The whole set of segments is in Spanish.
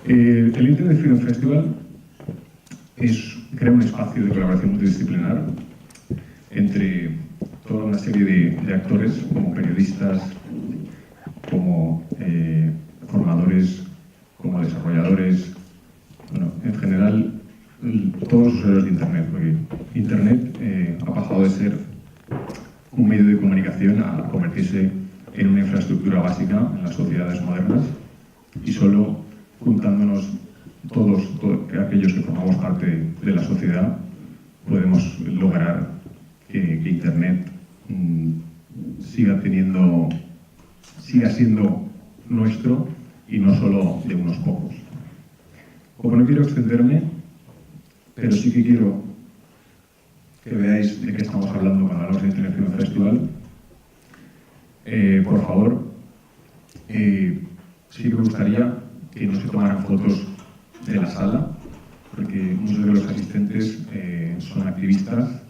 El Internet Freedom Festival crea un espacio de colaboración multidisciplinar entre toda una serie de actores, como periodistas, como formadores, como desarrolladores, bueno, en general, todos los usuarios de Internet, porque Internet ha pasado de ser un medio de comunicación a convertirse en una infraestructura básica en las sociedades modernas, y solo juntándonos todos aquellos que formamos parte de la sociedad podemos lograr que Internet siga siendo nuestro y no solo de unos pocos. Como no quiero extenderme, pero sí que quiero que veáis de qué estamos hablando cuando hablamos de Internet Freedom Festival. Por favor, sí que me gustaría que no se tomaran fotos de la sala, porque muchos de los asistentes son activistas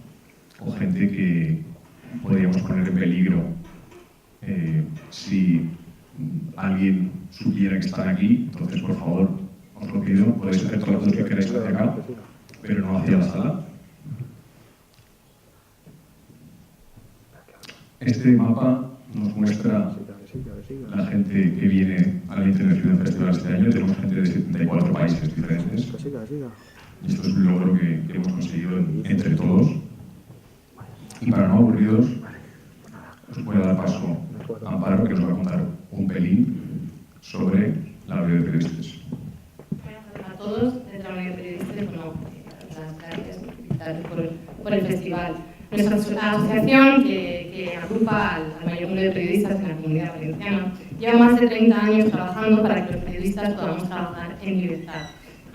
o gente que podríamos poner en peligro si alguien supiera que están aquí. Entonces, por favor, os lo pido, podéis hacer todas las fotos que queráis hacia acá, pero no hacia la sala. Este mapa nos muestra la gente que viene al Internet Freedom Festival este año. Tenemos gente de 74 países diferentes. Y esto es un logro que hemos conseguido entre todos. Y para no aburriros, os voy a dar paso a Amparo, que nos va a contar un pelín sobre la labor de periodistas. A todos, desde la Unión de Periodistas, bueno, las gracias por el festival. Nuestra asociación, que agrupa al mayor número de periodistas en la Comunidad Valenciana, lleva más de 30 años trabajando para que los periodistas podamos trabajar en libertad.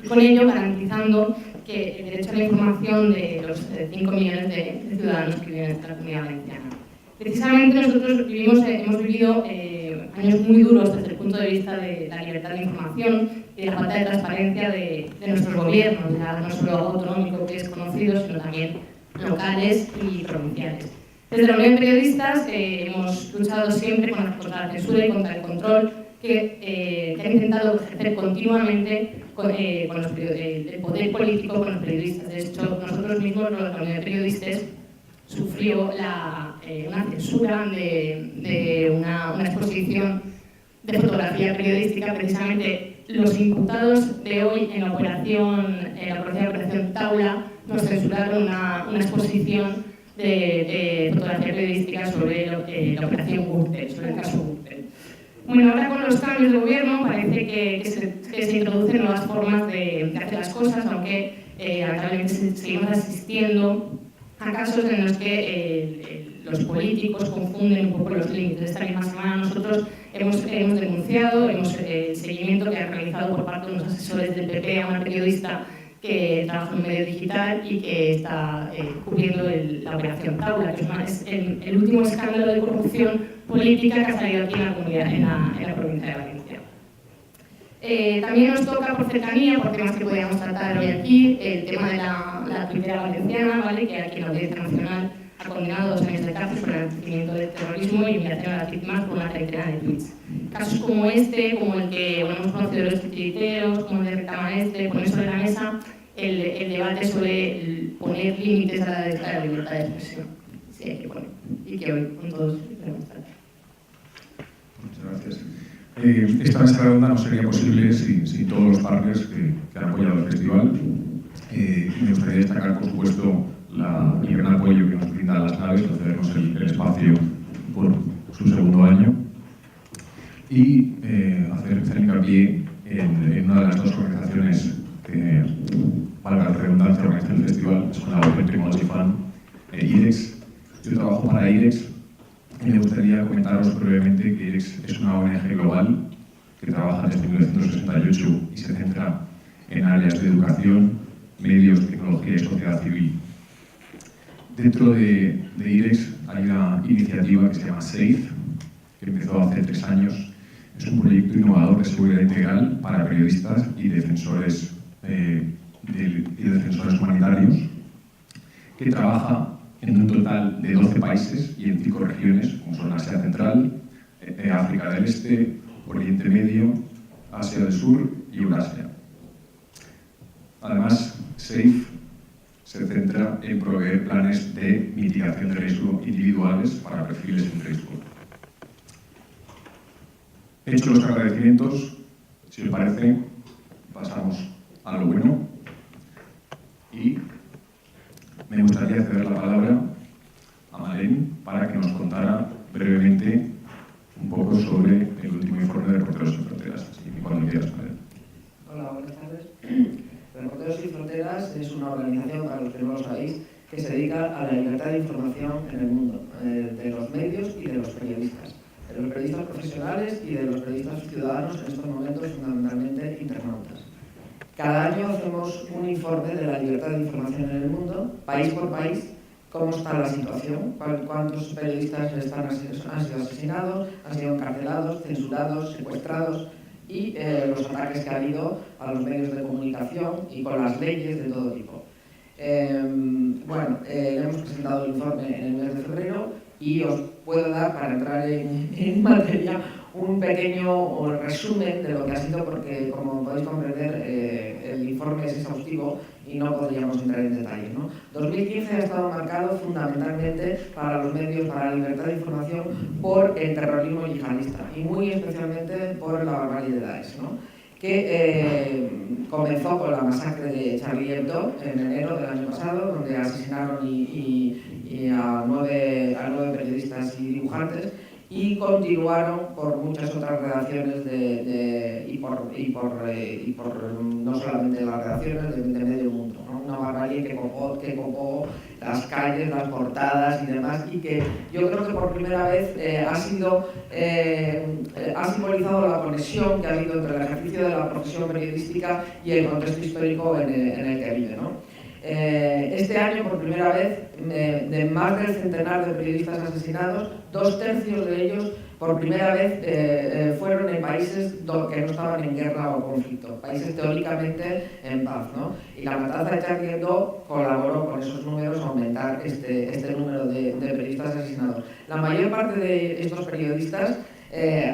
Y con ello garantizando que el derecho a la información de los 5 millones de ciudadanos que viven en esta Comunidad Valenciana. Precisamente nosotros hemos vivido años muy duros desde el punto de vista de la libertad de información y de la falta de transparencia de nuestros gobiernos, ya no solo autonómico, que es conocido, sino también locales y provinciales. Desde la Unión de Periodistas hemos luchado siempre contra la censura y contra el control que ha intentado ejercer continuamente el poder político con los periodistas. De hecho, nosotros mismos, la Unión de Periodistas, sufrió una censura de una exposición de fotografía periodística. Precisamente los imputados de hoy en la operación Taula nos censuraron una exposición de fotografía periodística sobre la operación Gürtel, sobre el caso Gürtel. Bueno, ahora con los cambios de gobierno parece que se introducen nuevas formas de hacer las cosas, aunque lamentablemente seguimos asistiendo a casos en los que los políticos confunden un poco los límites. Esta misma semana nosotros hemos denunciado, el seguimiento que ha realizado por parte de unos asesores del PP a una periodista que trabaja en un medio digital y que está cubriendo la operación Taula, que es el último escándalo de corrupción política que ha salido aquí en la provincia de Valencia. También nos toca, por cercanía, por temas que podríamos tratar hoy aquí, el tema de la tuitera valenciana, ¿vale? Que aquí la Audiencia Nacional ha condenado 2 años de cárcel por el enaltecimiento del terrorismo y humillación a las víctimas por una treintena de tweets. Casos como este, como el que hemos conocido de los titiriteros, como el de Recama Este, poner sobre la mesa el debate sobre poner límites a la libertad de expresión. Sí, hay que poner. Y que hoy con todos podemos tratar. Muchas gracias. Esta mesa redonda no sería posible sin todos los partners que han apoyado el festival. Me gustaría destacar, por supuesto, el gran apoyo que nos brindan las naves, al cedernos el espacio por su segundo año, y hacer hincapié en una de las 2 organizaciones que, valga la redundancia, organizan el festival, es la Open Technology Fund, IREX. Yo trabajo para IREX y me gustaría comentaros brevemente que IREX es una ONG global que trabaja desde 1968 y se centra en áreas de educación, medios, tecnología y sociedad civil. Dentro de IREX hay una iniciativa que se llama SAFE, que empezó hace 3 años. Es un proyecto innovador de seguridad integral para periodistas y defensores humanitarios, que trabaja en un total de 12 países y en 5 regiones, como son Asia Central, África del Este, Oriente Medio, Asia del Sur y Eurasia. Además, SAFE se centra en proveer planes de mitigación de riesgo individuales para perfiles en riesgo. Hechos los agradecimientos, si os parece, pasamos a lo bueno y me gustaría ceder la palabra a Malén para que nos contara brevemente un poco sobre el último informe de Reporteros Sin Fronteras. Así que cuando quieras, Malén. Hola, buenas tardes. Reporteros Sin Fronteras es una organización, para los que no lo sabéis, que se dedica a la libertad de información en el mundo, de los medios y de los periodistas. De los periodistas profesionales y de los periodistas ciudadanos, en estos momentos fundamentalmente internautas. Cada año hacemos un informe de la libertad de información en el mundo, país por país, cómo está la situación, cuántos periodistas han sido asesinados, han sido encarcelados, censurados, secuestrados y los ataques que ha habido a los medios de comunicación y con las leyes de todo tipo. Hemos presentado el informe en el mes de febrero y os puedo dar, para entrar en materia, un pequeño resumen de lo que ha sido, porque como podéis comprender el informe es exhaustivo y no podríamos entrar en detalles, ¿no? 2015 ha estado marcado fundamentalmente para los medios, para la libertad de información, por el terrorismo yihadista y muy especialmente por la barbarie de Daesh, ¿no? Que comenzó con la masacre de Charlie Hebdo en enero del año pasado, donde asesinaron a nueve periodistas y dibujantes, y continuaron por muchas otras redacciones no solamente las redacciones de medio mundo, ¿no? Una barbarie que copó las calles, las portadas y demás, y que yo creo que por primera vez ha simbolizado la conexión que ha habido entre el ejercicio de la profesión periodística y el contexto histórico en el que vive, ¿no? Este año, por primera vez, de más del centenar de periodistas asesinados, 2/3 de ellos, por primera vez, fueron en países que no estaban en guerra o conflicto, países teóricamente en paz, ¿no? Y la matanza de Charlie Hebdo colaboró con esos números a aumentar este número de periodistas asesinados. La mayor parte de estos periodistas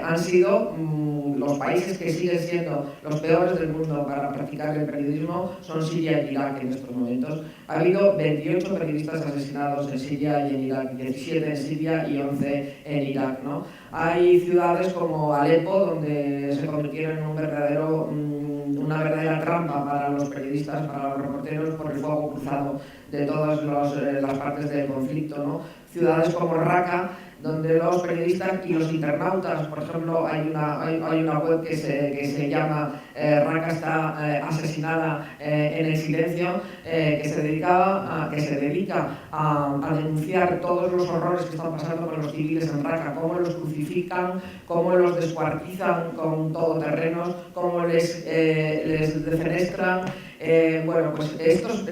han sido los países que siguen siendo los peores del mundo para practicar el periodismo, son Siria y Irak en estos momentos. Ha habido 28 periodistas asesinados en Siria y en Irak, 17 en Siria y 11 en Irak, ¿no? Hay ciudades como Alepo, donde se convirtieron en una verdadera trampa para los periodistas, para los reporteros, por el fuego cruzado de todas las partes del conflicto, ¿no? Ciudades como Raqqa, donde los periodistas y los internautas, por ejemplo, hay una web que se llama Raqqa está asesinada en el silencio, que se dedica a denunciar todos los horrores que están pasando con los civiles en Raqqa, cómo los crucifican, cómo los descuartizan con todoterrenos, cómo les defenestran.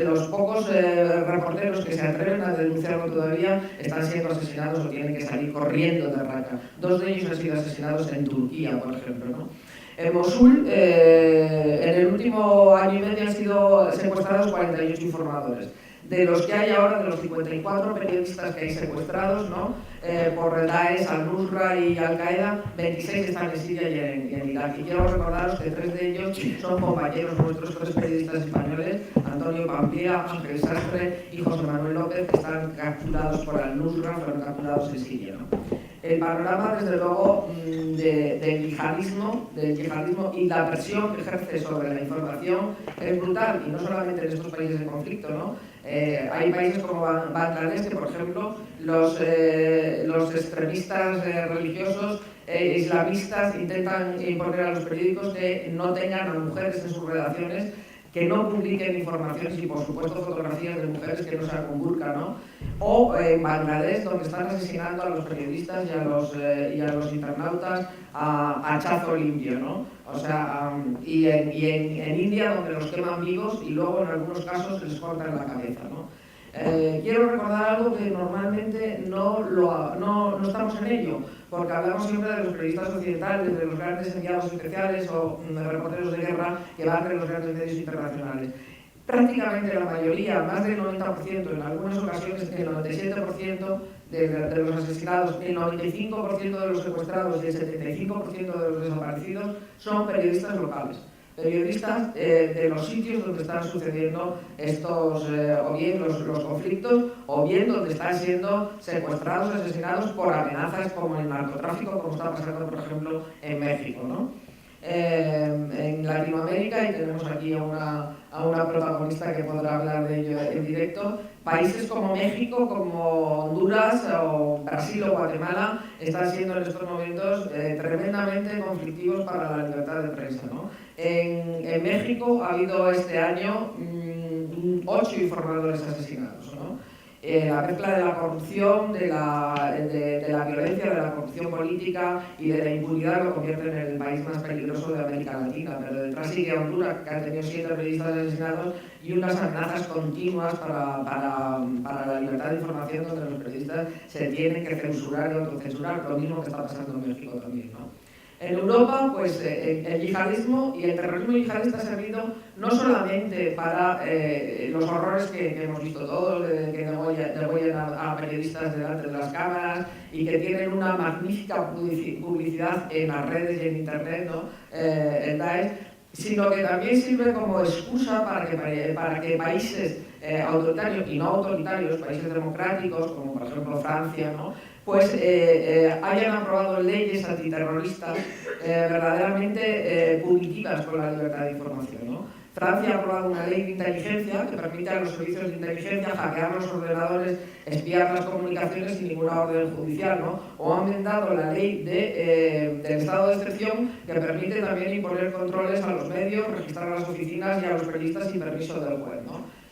Los pocos reporteros que se atreven a denunciarlo todavía están siendo asesinados o tienen que salir corriendo de Raqqa. 2 de ellos han sido asesinados en Turquía, por ejemplo, ¿no? En Mosul, en el último año y medio han sido secuestrados 48 informadores. De los que hay ahora, de los 54 periodistas que hay secuestrados, ¿no? Por Daesh, Al-Nusra y Al-Qaeda, 26 están en Siria y en Irak. Y quiero recordaros que 3 de ellos son compañeros nuestros, 3 periodistas españoles, Antonio Pamplía, Ángel Sastre y José Manuel López, que están capturados por Al-Nusra, fueron capturados en Siria, ¿no? El panorama, desde luego, del yihadismo y la presión que ejerce sobre la información es brutal, y no solamente en estos países en conflicto, ¿no? Hay países como Bangladesh que, por ejemplo, los extremistas religiosos islamistas intentan imponer a los periódicos que no tengan a mujeres en sus redacciones, que no publiquen informaciones y, por supuesto, fotografías de mujeres que no sean con burka, ¿no? O en Bangladesh, donde están asesinando a los periodistas y a los internautas a hachazo limpio, ¿no? O sea, y en India, donde los queman vivos y luego, en algunos casos, les cortan la cabeza, ¿no? Quiero recordar algo que normalmente no estamos en ello, porque hablamos siempre de los periodistas occidentales, de los grandes enviados especiales o de reporteros de guerra que van de los grandes medios internacionales. Prácticamente la mayoría, más del 90%, en algunas ocasiones el 97% de los asesinados, el 95% de los secuestrados y el 75% de los desaparecidos son periodistas locales. periodistas de los sitios donde están sucediendo estos, o bien los conflictos, o bien donde están siendo secuestrados, asesinados por amenazas como el narcotráfico, como está pasando, por ejemplo, en México, ¿no? En Latinoamérica, y tenemos aquí a una protagonista que podrá hablar de ello en directo, países como México, como Honduras o Brasil o Guatemala están siendo en estos momentos tremendamente conflictivos para la libertad de prensa, ¿no? En México ha habido este año 8 informadores asesinados, ¿no? La mezcla de la corrupción, de la violencia, de la corrupción política y de la impunidad lo convierte en el país más peligroso de América Latina. Pero detrás sigue Honduras, que ha tenido 7 periodistas asesinados y unas amenazas continuas para la libertad de información, donde los periodistas se tienen que censurar y autocensurar, lo mismo que está pasando en México también, ¿no? En Europa, pues el yihadismo y el terrorismo yihadista ha servido no solamente para los horrores que hemos visto todos, que degüellan a periodistas delante de las cámaras y que tienen una magnífica publicidad en las redes y en Internet, ¿no? El Daesh, sino que también sirve como excusa para que países autoritarios y no autoritarios, países democráticos, como por ejemplo Francia, ¿no? Pues hayan aprobado leyes antiterroristas verdaderamente punitivas con la libertad de información, ¿no? Francia ha aprobado una ley de inteligencia que permite a los servicios de inteligencia hackear los ordenadores, espiar las comunicaciones sin ninguna orden judicial, ¿no? O ha amendado la ley del estado de excepción, que permite también imponer controles a los medios, registrar a las oficinas y a los periodistas sin permiso del juez, ¿no?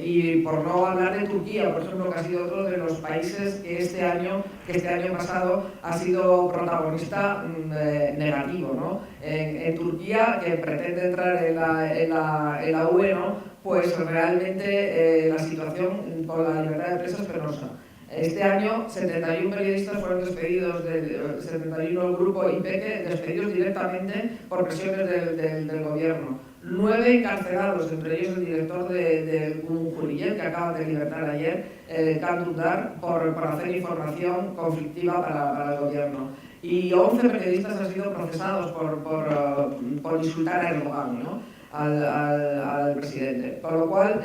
Y por no hablar de Turquía, por ejemplo, que ha sido otro de los países que este año pasado ha sido protagonista negativo, ¿no? En Turquía, que pretende entrar en la UE, ¿no? Pues realmente la situación con la libertad de prensa es penosa. Este año 71 periodistas fueron despedidos, 71 del grupo IPEC, despedidos directamente por presiones del gobierno. 9 encarcelados, entre ellos el director de Cumhuriyet, que acaba de libertar ayer, Can Dündar, por hacer información conflictiva para el gobierno. Y 11 periodistas han sido procesados por insultar a Erdogan, ¿no? al presidente. Con lo cual,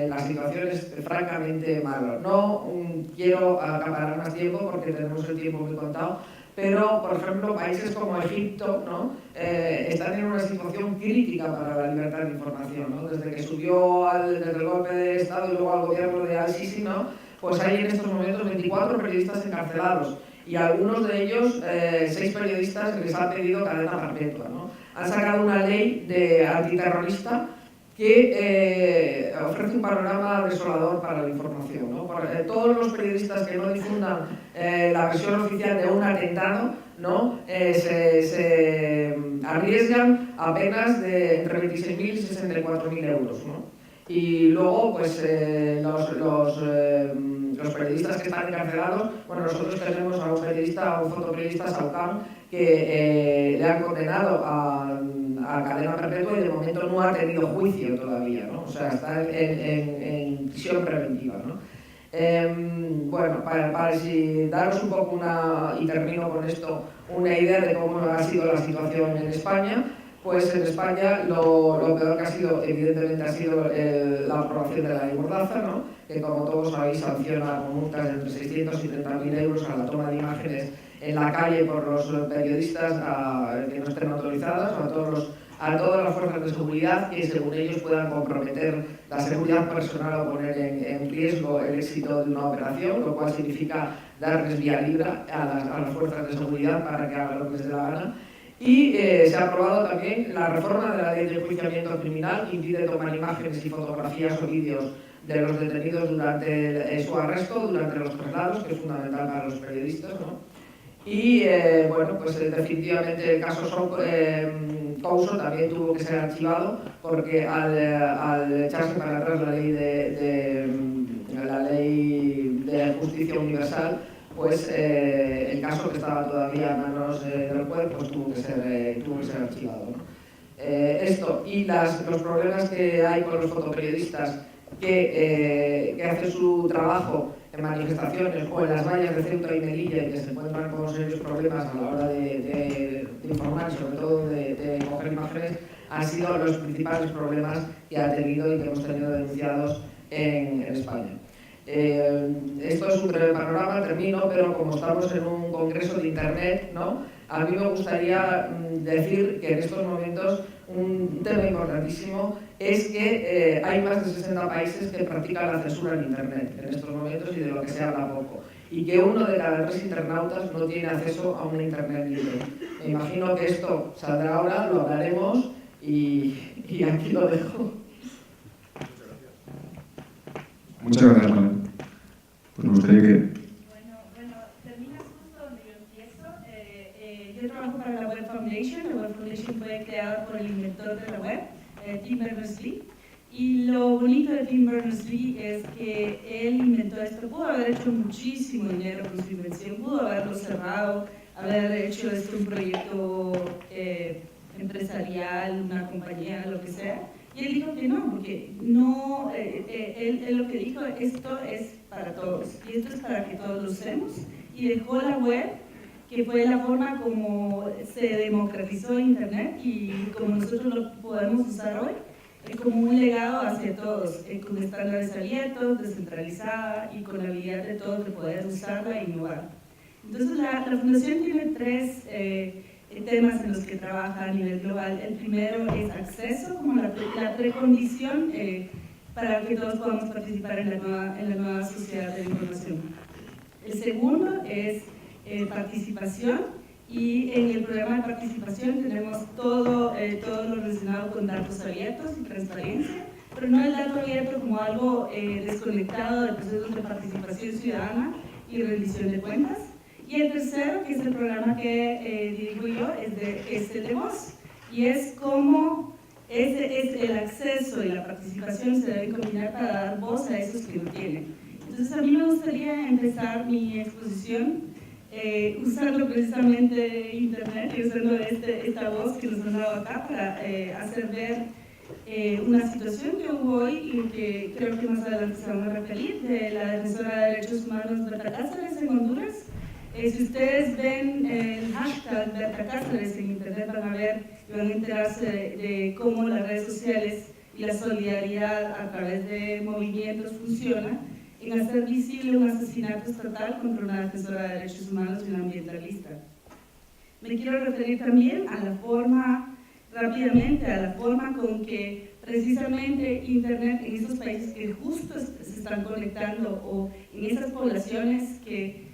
la situación es francamente mala. No quiero acaparar más tiempo porque tenemos el tiempo muy contado, pero, por ejemplo, países como Egipto, ¿no? Están en una situación crítica para la libertad de información, ¿no? Desde que subió desde el golpe de Estado y luego al gobierno de Al-Sisi, ¿no? Pues hay en estos momentos 24 periodistas encarcelados y a algunos de ellos, 6 periodistas, les han pedido cadena perpetua, ¿no? Han sacado una ley antiterrorista que ofrece un panorama desolador para la información, ¿no? Todos los periodistas que no difundan la versión oficial de un atentado, ¿no? Se arriesgan a penas de entre 26.000 y 64.000 euros, ¿no? Y luego, pues, los periodistas que están encarcelados, bueno, nosotros tenemos a un fotoperiodista, Saucán, que le han condenado a cadena perpetua y de momento no ha tenido juicio todavía, ¿no? O sea, está en prisión preventiva, ¿no? Bueno, para daros un poco y termino con esto, una idea de cómo ha sido la situación en España. Pues en España lo peor que ha sido, evidentemente, ha sido la aprobación de la ley Mordaza, ¿no? Que, como todos sabéis, sanciona con multas de entre 600 y 30.000 euros a la toma de imágenes en la calle por los periodistas que no estén autorizadas, o a todas las fuerzas de seguridad que, según ellos, puedan comprometer la seguridad personal o poner en riesgo el éxito de una operación, lo cual significa darles vía libre a las fuerzas de seguridad para que hagan lo que les dé la gana. Y se ha aprobado también la reforma de la ley de enjuiciamiento criminal, que impide tomar imágenes y fotografías o vídeos de los detenidos durante su arresto, durante los traslados, que es fundamental para los periodistas, ¿no? Y bueno, pues definitivamente el caso Couso también tuvo que ser archivado, porque al echarse para atrás la ley de justicia universal, pues el caso, que estaba todavía en manos del juez, pues tuvo que ser archivado, ¿no? Esto y los problemas que hay con los fotoperiodistas que hacen su trabajo en manifestaciones o en las vallas de Ceuta y Melilla y que se encuentran con serios problemas a la hora de informar, sobre todo de coger imágenes, han sido los principales problemas que ha tenido y que hemos tenido denunciados en España. Esto es un breve panorama, termino, pero como estamos en un congreso de Internet, ¿no?, a mí me gustaría decir que en estos momentos un tema importantísimo es que hay más de 60 países que practican la censura en Internet en estos momentos y de lo que se habla poco. Y que 1 de cada 3 internautas no tiene acceso a una Internet libre. Me imagino que esto saldrá ahora, lo hablaremos y aquí lo dejo. Muchas gracias, Manuel. Pues me gustaría que... Bueno, terminas justo donde yo empiezo. Yo trabajo para la Web Foundation. La Web Foundation fue creada por el inventor de la web, Tim Berners-Lee. Y lo bonito de Tim Berners-Lee es que él inventó esto. Pudo haber hecho muchísimo dinero con su invención, pudo haberlo cerrado, haber hecho esto un proyecto empresarial, una compañía, lo que sea. Y él dijo que no, porque no, él lo que dijo, esto es para todos, y esto es para que todos lo usemos, y dejó la web, que fue la forma como se democratizó Internet, y como nosotros lo podemos usar hoy, como un legado hacia todos, con estándares abiertos, descentralizada, y con la habilidad de todos de poder usarla e innovar. Entonces la Fundación tiene 3 temas en los que trabaja a nivel global. El primero es acceso, como la precondición para que todos podamos participar en la nueva sociedad de la información. El segundo es participación, y en el programa de participación tenemos todo lo relacionado con datos abiertos y transparencia, pero no el dato abierto como algo desconectado de procesos de participación ciudadana y rendición de cuentas. Y el tercero, que es el programa que dirijo yo, es el de voz. Y es cómo el acceso y la participación se deben combinar para dar voz a esos que no tienen. Entonces a mí me gustaría empezar mi exposición usando precisamente Internet y usando esta voz que nos han dado acá para hacer ver una situación que hubo hoy y que creo que más adelante se van a referir, de la defensora de derechos humanos Berta Cáceres en Honduras. Si ustedes ven el hashtag Berta Cáceres en Internet van a ver y van a enterarse de cómo las redes sociales y la solidaridad a través de movimientos funciona en hacer visible un asesinato estatal contra una defensora de derechos humanos y una ambientalista. Me quiero referir también a la forma, rápidamente, a la forma con que precisamente Internet en esos países que justo se están conectando o en esas poblaciones que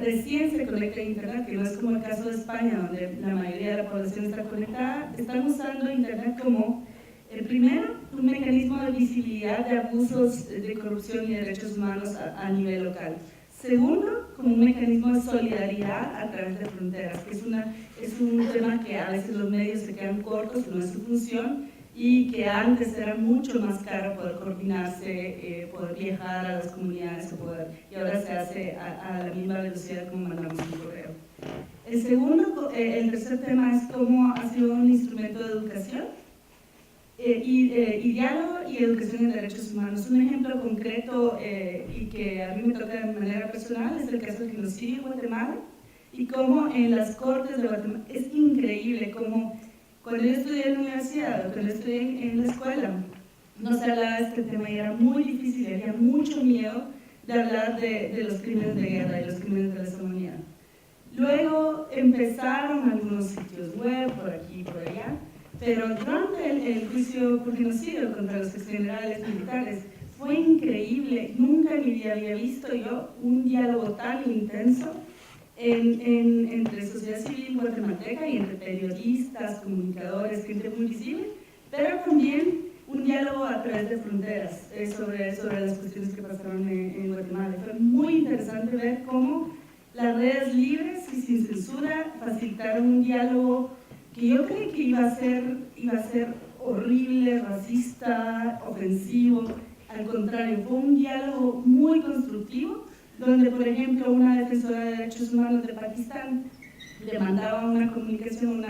recién se conecta a Internet, que no es como el caso de España, donde la mayoría de la población está conectada, están usando Internet como, primero, un mecanismo de visibilidad de abusos de corrupción y de derechos humanos a nivel local. Segundo, como un mecanismo de solidaridad a través de fronteras, que es un tema que a veces los medios se quedan cortos, no es su función, y que antes era mucho más caro poder coordinarse, poder viajar a las comunidades, y ahora se hace a la misma velocidad como mandamos un correo. El tercer tema es cómo ha sido un instrumento de educación y diálogo y educación en derechos humanos. Un ejemplo concreto y que a mí me toca de manera personal es el caso del genocidio en Guatemala, y cómo en las cortes de Guatemala es increíble cómo cuando yo estudié en la universidad, cuando estudié en la escuela, no se hablaba de este tema y era muy difícil, había mucho miedo de hablar de los crímenes de guerra y los crímenes de lesa humanidad. Luego empezaron algunos sitios web por aquí y por allá, pero durante el juicio por genocidio contra los exgenerales militares fue increíble. Nunca en mi vida había visto yo un diálogo tan intenso entre sociedad civil guatemalteca y entre periodistas, comunicadores, gente muy visible, pero también un diálogo a través de fronteras sobre las cuestiones que pasaron en Guatemala. Fue muy interesante ver cómo las redes libres y sin censura facilitaron un diálogo que yo creí que iba a ser horrible, racista, ofensivo. Al contrario, fue un diálogo muy constructivo, donde, por ejemplo, una defensora de derechos humanos de Pakistán le mandaba una comunicación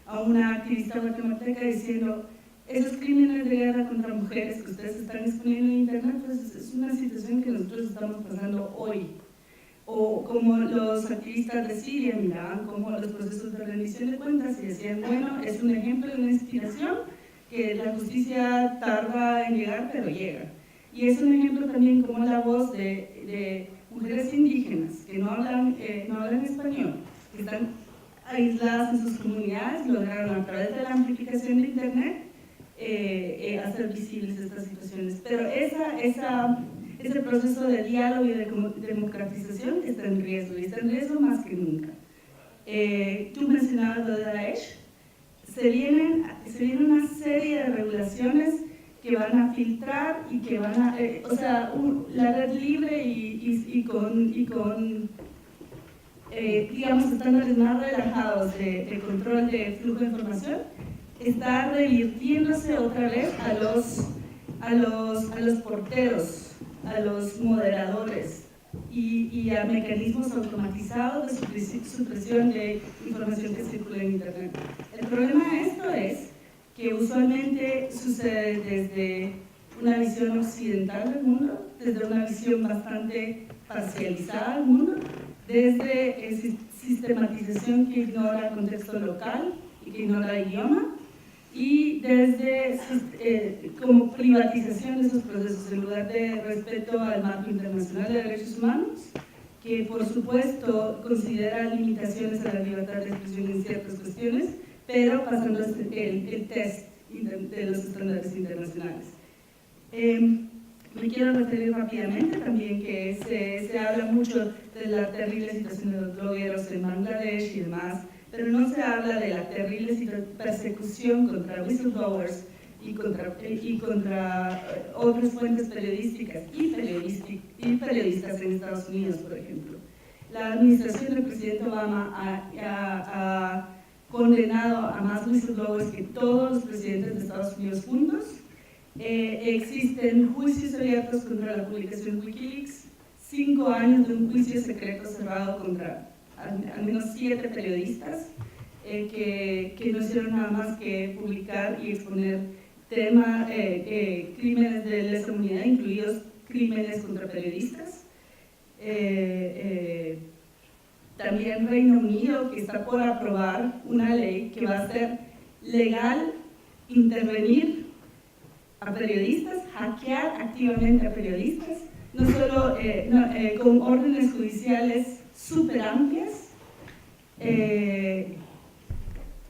a una activista guatemalteca diciendo esos crímenes de guerra contra mujeres que ustedes están exponiendo en Internet, pues es una situación que nosotros estamos pasando hoy. O como los activistas de Siria miraban como los procesos de rendición de cuentas y decían, bueno, es un ejemplo de una inspiración que la justicia tarda en llegar, pero llega. Y es un ejemplo también como la voz de mujeres indígenas que no hablan español, que están aisladas en sus comunidades, lograron a través de la amplificación de Internet hacer visibles estas situaciones. Pero ese proceso de diálogo y de democratización está en riesgo, y está en riesgo más que nunca. Tú mencionabas lo de Daesh. Se viene una serie de regulaciones que van a filtrar y que van a, la red libre y con digamos, estándares más relajados de control de flujo de información, está revirtiéndose otra vez a los porteros, a los moderadores y a mecanismos automatizados de supresión de información que circula en Internet. El problema de esto es que usualmente sucede desde una visión occidental del mundo, desde una visión bastante parcializada del mundo, desde sistematización que ignora el contexto local y que ignora el idioma, y desde como privatización de esos procesos en lugar de respeto al marco internacional de derechos humanos, que por supuesto considera limitaciones a la libertad de expresión en ciertas cuestiones, pero pasando el test de los estándares internacionales. Me quiero referir rápidamente también que se habla mucho de la terrible situación de los blogueros en Bangladesh y demás, pero no se habla de la terrible persecución contra whistleblowers y contra otras fuentes periodísticas y periodistas en Estados Unidos, por ejemplo. La administración del presidente Obama ha condenado a más whistleblowers que todos los presidentes de Estados Unidos juntos. Existen juicios abiertos contra la publicación Wikileaks, 5 años de un juicio secreto cerrado contra al menos 7 periodistas que no hicieron nada más que publicar y exponer crímenes de lesa humanidad, incluidos crímenes contra periodistas. También Reino Unido, que está por aprobar una ley que va a hacer legal intervenir a periodistas, hackear activamente a periodistas, no solo con órdenes judiciales súper amplias,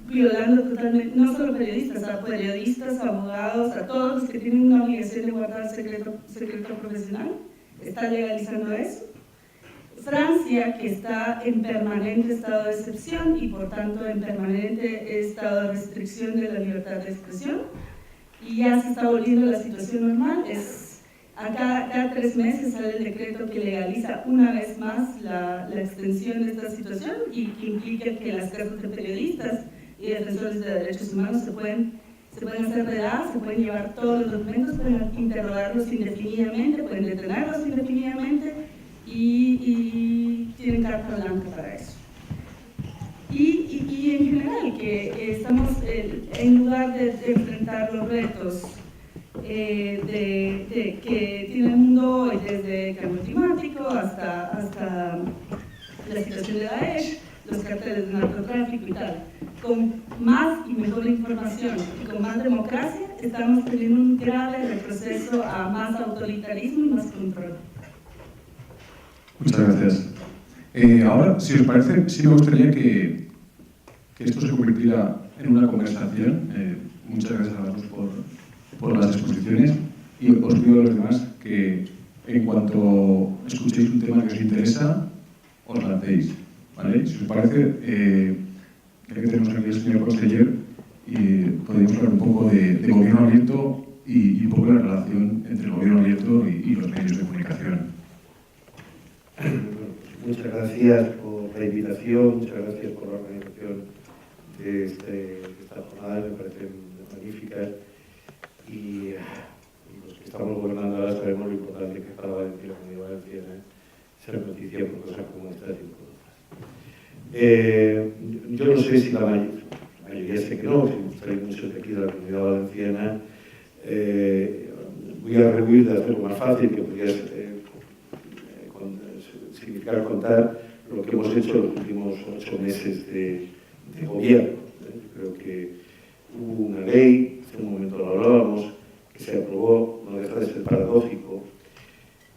violando totalmente, no solo periodistas, a periodistas, abogados, a todos los que tienen una obligación de guardar secreto profesional, está legalizando eso. Francia, que está en permanente estado de excepción y por tanto en permanente estado de restricción de la libertad de expresión, y ya se está volviendo la situación normal. Cada 3 meses sale el decreto que legaliza una vez más la extensión de esta situación y que implica que las casas de periodistas y defensores de derechos humanos se pueden hacer redadas, se pueden llevar todos los documentos, pueden interrogarlos indefinidamente, pueden detenerlos indefinidamente y tienen carta blanca para eso. Y en general, que estamos, en lugar de enfrentar los retos que tiene el mundo hoy, desde el cambio climático hasta la situación de Daesh, los carteles de narcotráfico y tal, con más y mejor información y con más democracia, estamos teniendo un grave retroceso a más autoritarismo y más control. Muchas gracias. Ahora, si os parece, sí me gustaría que esto se convirtiera en una conversación. Muchas gracias a los dos por las exposiciones y os pido a los demás que en cuanto escuchéis un tema que os interesa, os lancéis, ¿vale? Si os parece, ya que tenemos aquí al señor conseller, podríamos hablar un poco de gobierno abierto y un poco la relación entre el gobierno abierto y los medios de comunicación. Muchas gracias por la invitación, muchas gracias por la organización de esta jornada, me parecen magníficas. Y los que estamos gobernando ahora sabemos lo importante que es para Valencia y la Comunidad Valenciana ser noticia por cosas como estas y por otras. Yo no sé si la mayoría sé que no, si traído muchos de aquí de la Comunidad Valenciana. Voy a rehuir de hacerlo más fácil, que podría significar contar lo que hemos hecho en los últimos 8 meses de gobierno. Creo que hubo una ley, hace un momento lo hablábamos, que se aprobó, no deja de ser paradójico,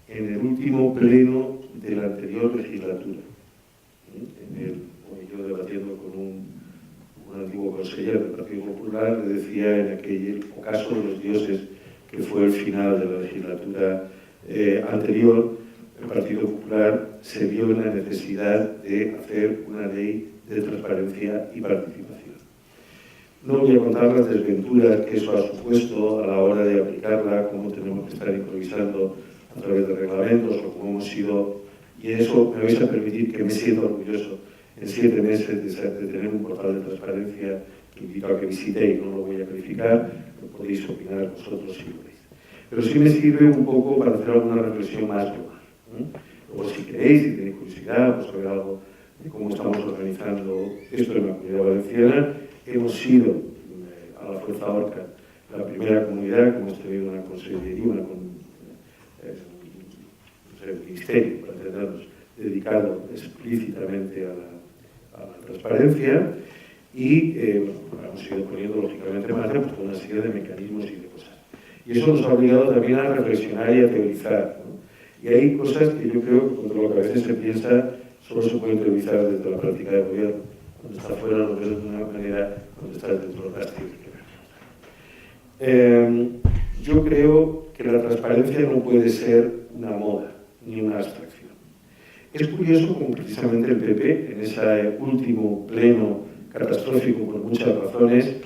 en el último pleno de la anterior legislatura. Yo debatiendo con un antiguo consejero del Partido Popular, le decía en aquel ocaso de los dioses, que fue el final de la legislatura anterior, el Partido Popular se vio en la necesidad de hacer una ley de transparencia y participación. No voy a contar las desventuras que eso ha supuesto a la hora de aplicarla, cómo tenemos que estar improvisando a través de reglamentos o cómo hemos sido, y eso me vais a permitir que me sienta orgulloso en 7 meses de tener un portal de transparencia que invito a que visitéis, no lo voy a calificar, lo podéis opinar vosotros si lo veis. Pero sí me sirve un poco para hacer alguna reflexión más global. Luego, si queréis, si tenéis curiosidad, pues saber algo de cómo estamos organizando esto en la Comunidad Valenciana. Hemos sido, a la fuerza Orca, la primera comunidad que hemos tenido una consellería, un ministerio, para entendernos, dedicado explícitamente a la transparencia y hemos ido poniendo, lógicamente, en marcha pues, una serie de mecanismos y de cosas. Y eso nos ha obligado también a reflexionar y a teorizar, ¿no? Y hay cosas que yo creo que contra lo que a veces se piensa solo se pueden teorizar desde la práctica de gobierno. Cuando está fuera lo ves de una manera, cuando está dentro lo ves de otra. Yo creo que la transparencia no puede ser una moda ni una abstracción. Es curioso como precisamente el PP, en ese último pleno catastrófico por muchas razones,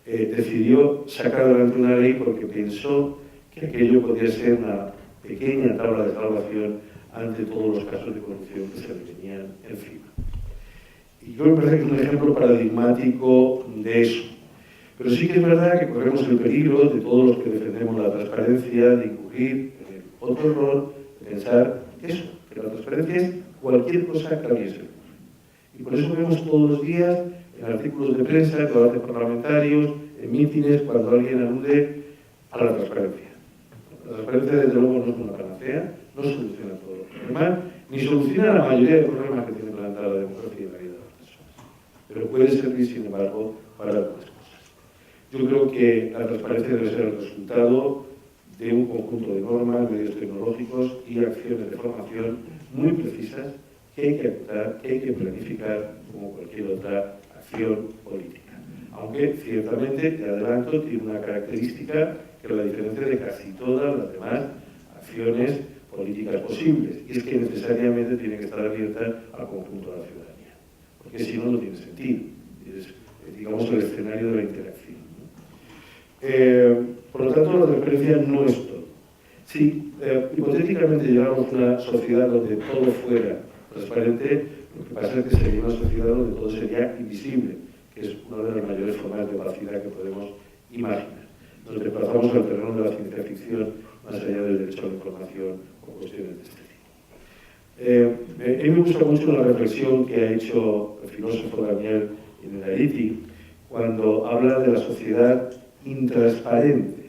decidió sacar adelante una ley porque pensó que aquello podía ser una pequeña tabla de salvación ante todos los casos de corrupción que se le venían encima. Y yo me parece que es un ejemplo paradigmático de eso. Pero sí que es verdad que corremos el peligro de todos los que defendemos la transparencia de incurrir en el otro error de pensar eso, que la transparencia es cualquier cosa que alguien se le ocurra. Y por eso vemos todos los días en artículos de prensa, en debates parlamentarios, en mítines, cuando alguien alude a la transparencia. La transparencia, desde luego, no es una panacea, no soluciona todos los problemas, ni soluciona la mayoría de problemas que tiene plantada la democracia y la vida de las personas. Pero puede servir, sin embargo, para algunas cosas. Yo creo que la transparencia debe ser el resultado de un conjunto de normas, medios tecnológicos y acciones de formación muy precisas que hay que actuar, que hay que planificar como cualquier otra acción política. Aunque, ciertamente, te adelanto, tiene una característica que la diferencia de casi todas las demás acciones políticas posibles, y es que necesariamente tiene que estar abierta al conjunto de la ciudadanía, porque si no, no tiene sentido. Es, digamos, el escenario de la interacción, ¿no? Por lo tanto, la transparencia no es todo. Si hipotéticamente llegáramos a una sociedad donde todo fuera transparente, lo que pasa es que sería una sociedad donde todo sería invisible, que es una de las mayores formas de opacidad que podemos imaginar. Nos desplazamos al terreno de la ciencia ficción, más allá del derecho a la información o cuestiones de este tipo. A mí me gusta mucho la reflexión que ha hecho el filósofo Daniel Innerarity cuando habla de la sociedad intransparente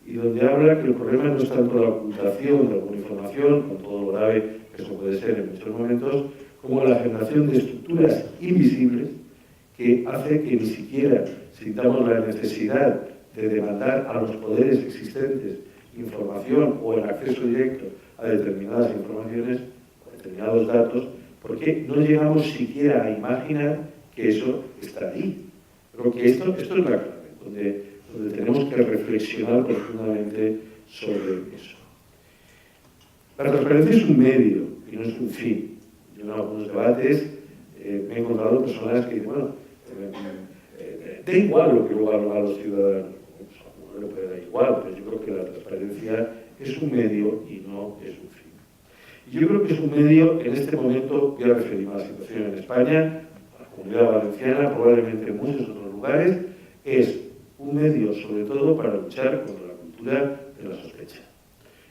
y donde habla que el problema no es tanto la ocultación de alguna información, con todo lo grave que eso puede ser en muchos momentos, como la generación de estructuras invisibles que hace que ni siquiera sintamos la necesidad de demandar a los poderes existentes información o el acceso directo a determinadas informaciones o determinados datos, porque no llegamos siquiera a imaginar que eso está ahí. Creo que esto es la clave, donde tenemos que reflexionar profundamente sobre eso. La transparencia es un medio y no es un fin. Yo en algunos debates me he encontrado personas que dicen, bueno, da igual lo que luego hagan los ciudadanos. No le puede dar igual, pero yo creo que la transparencia es un medio y no es un fin. Y yo creo que es un medio, en este momento, voy a referirme a la situación en España, a la Comunidad Valenciana, probablemente en muchos otros lugares, es un medio sobre todo para luchar contra la cultura de la sospecha.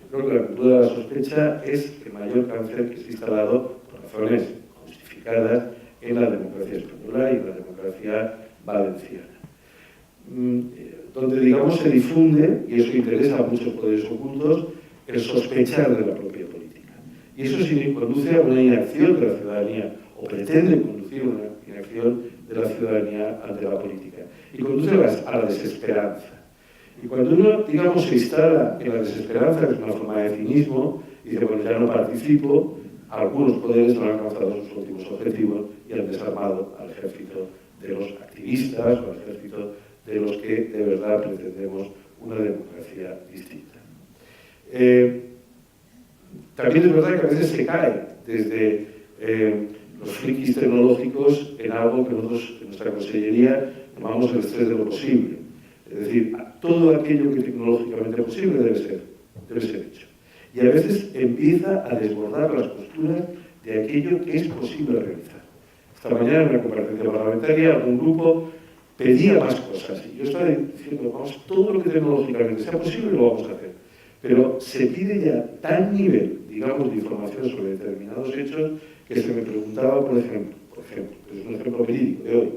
Yo creo que la cultura de la sospecha es el mayor cáncer que se ha instalado por razones justificadas en la democracia española y en la democracia valenciana. confunde, y eso interesa a muchos poderes ocultos, el sospechar de la propia política. Y eso sí conduce a una inacción de la ciudadanía, o pretende conducir a una inacción de la ciudadanía ante la política. Y conduce a la desesperanza. Y cuando uno, digamos, se instala en la desesperanza, que es una forma de cinismo, y dice, bueno, ya no participo, algunos poderes no han alcanzado sus últimos objetivos y han desarmado al ejército de los activistas o al ejército de los que de verdad pretendemos una democracia distinta. También es verdad que a veces se cae desde los frikis tecnológicos en algo que nosotros en nuestra consellería llamamos el estrés de lo posible. Es decir, todo aquello que tecnológicamente posible debe ser hecho. Y a veces empieza a desbordar las posturas de aquello que es posible realizar. Esta mañana en una comparecencia parlamentaria algún grupo pedía más cosas y yo estaba diciendo, vamos, todo lo que tecnológicamente sea posible lo vamos a hacer. Pero se pide ya tal nivel, digamos, de información sobre determinados hechos que se me preguntaba, por ejemplo, es un ejemplo verídico de hoy,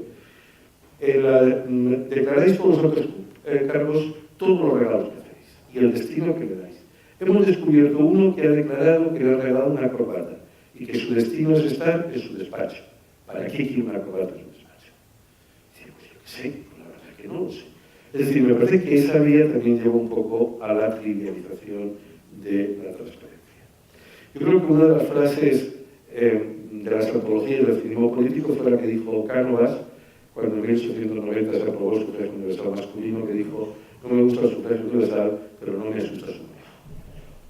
declaráis todos los altos cargos todos los regalos que hacéis y el destino que le dais. Hemos descubierto uno que ha declarado que le ha regalado una corbata y que su destino es estar en su despacho. ¿Para qué quiere una corbata en su despacho? Dice, pues yo qué sé, la verdad que no lo sé. Es decir, me parece que esa vía también lleva un poco a la trivialización de la transparencia. Yo creo que una de las frases de las antologías del cinismo político fue la que dijo Cánovas cuando en 1890 se aprobó el sufragio universal masculino, que dijo, no me gusta el sufragio universal, pero no me asusta su manejo.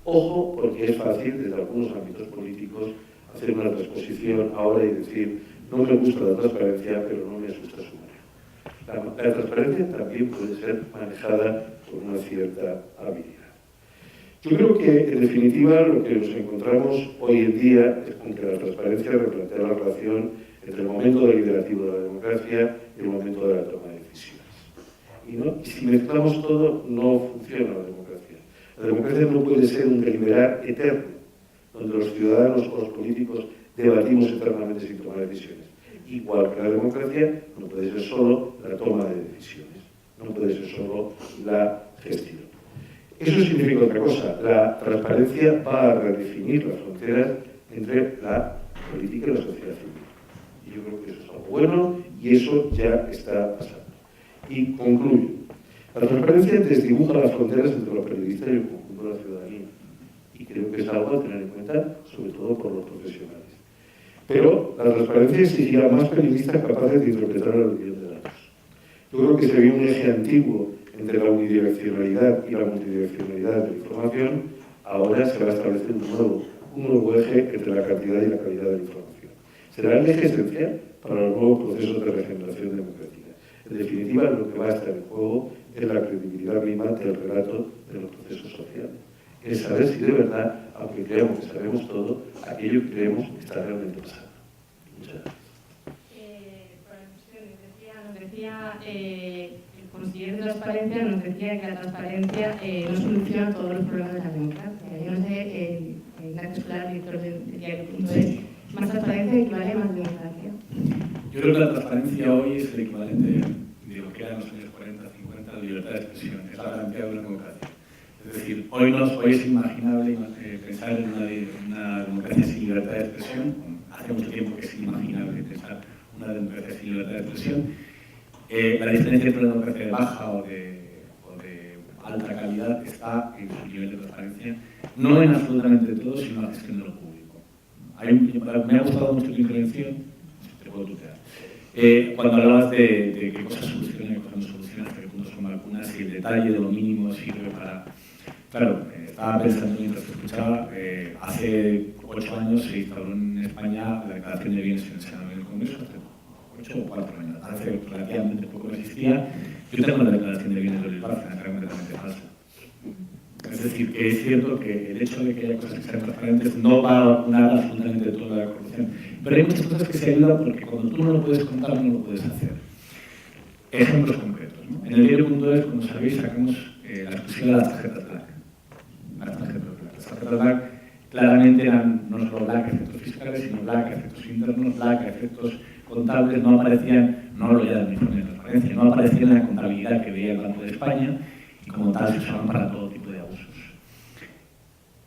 Ojo, porque es fácil desde algunos ámbitos políticos hacer una transposición ahora y decir, no me gusta la transparencia, pero no me asusta su manejo. La transparencia también puede ser manejada con una cierta habilidad. Yo creo que, en definitiva, lo que nos encontramos hoy en día es con que la transparencia replantea la relación entre el momento deliberativo de la democracia y el momento de la toma de decisiones. Y si mezclamos todo, no funciona la democracia. La democracia no puede ser un deliberar eterno, donde los ciudadanos o los políticos debatimos eternamente sin tomar decisiones. Igual que la democracia, no puede ser solo la toma de decisiones, no puede ser solo la gestión. Eso significa otra cosa. La transparencia va a redefinir las fronteras entre la política y la sociedad civil. Y yo creo que eso es algo bueno y eso ya está pasando. Y concluyo. La transparencia desdibuja las fronteras entre los periodistas y el conjunto de la ciudadanía. Y creo que es algo a tener en cuenta, sobre todo por los profesionales. Pero la transparencia exigirá más periodistas capaces de interpretar el guión de datos. Yo creo que se ve un eje antiguo entre la unidireccionalidad y la multidireccionalidad de la información. Ahora se va a establecer un nuevo eje entre la cantidad y la calidad de la información. Será el eje esencial para los nuevos procesos de regeneración democrática. En definitiva, lo que va a estar en juego es la credibilidad misma del relato de los procesos sociales. Es saber si de verdad, aunque creamos que sabemos todo, aquello que creemos está realmente pasando. Muchas gracias. Nos decía el consejero de transparencia, nos decía que la transparencia no soluciona todos los problemas de la democracia. Yo no sé, Ignacio Escolar, director de diario.es, ¿más transparencia equivale a más democracia? Yo creo que la transparencia hoy es el equivalente de lo que era en los años 40, 50, la libertad de expresión, es la garantía de una democracia. Es decir, hoy es inimaginable pensar en una democracia sin libertad de expresión. Hace mucho tiempo que es inimaginable pensar una democracia sin libertad de expresión. La diferencia entre una democracia de baja o de alta calidad está en su nivel de transparencia, no en absolutamente todo, sino en la gestión de lo público. Me ha gustado mucho tu intervención, te puedo tutear, cuando hablabas de qué cosas solucionan y qué cosas no solucionan, hasta qué punto son vacunas y el detalle de lo mínimo sirve para... Claro, estaba pensando mientras te escuchaba, hace 8 años se instaló en España la declaración de bienes en el Senado y en el Congreso, hace 8 o 4 años, hace relativamente poco no existía. Yo tengo la declaración de bienes de Luis Bárcena, que era completamente falsa. Es decir, que es cierto que el hecho de que haya cosas que sean transparentes no va a vacunar absolutamente toda la corrupción. Pero hay muchas cosas que se ayudan porque cuando tú no lo puedes contar, no lo puedes hacer. Ejemplos concretos, ¿no? En el diario.es, como sabéis, sacamos la exclusión de las tarjetas black. Las tarjetas black claramente eran no solo black a efectos fiscales, sino black a efectos internos, black a efectos contables, no aparecían, no hablo ya del informe de transparencia, no aparecían en la contabilidad que veía el Banco de España. Y como tal se usaban para todo tipo de abusos.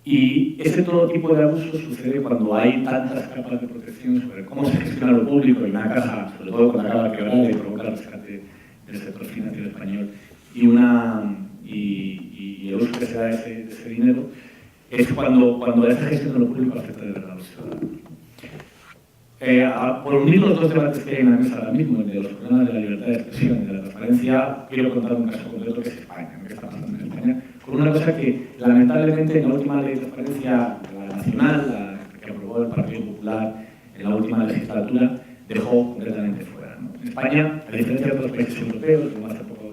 Y ese todo tipo de abusos sucede cuando hay tantas capas de protección sobre cómo se gestiona lo público y una caja, sobre todo cuando acaba de quebrar y provoca el rescate del sector financiero español y el uso que se da de ese dinero, es cuando esa gestión de lo público afecta de verdad a los ciudadanos. Por unir los dos debates que hay en la mesa ahora mismo, el de los problemas de la libertad de expresión y de la transparencia, quiero contar un caso concreto que es España, ¿no? ¿Qué está pasando en España? Con una cosa que, lamentablemente, en la última ley de transparencia, la nacional, la que aprobó el Partido Popular en la última legislatura, dejó completamente fuera, ¿no? En España, a diferencia de otros países europeos,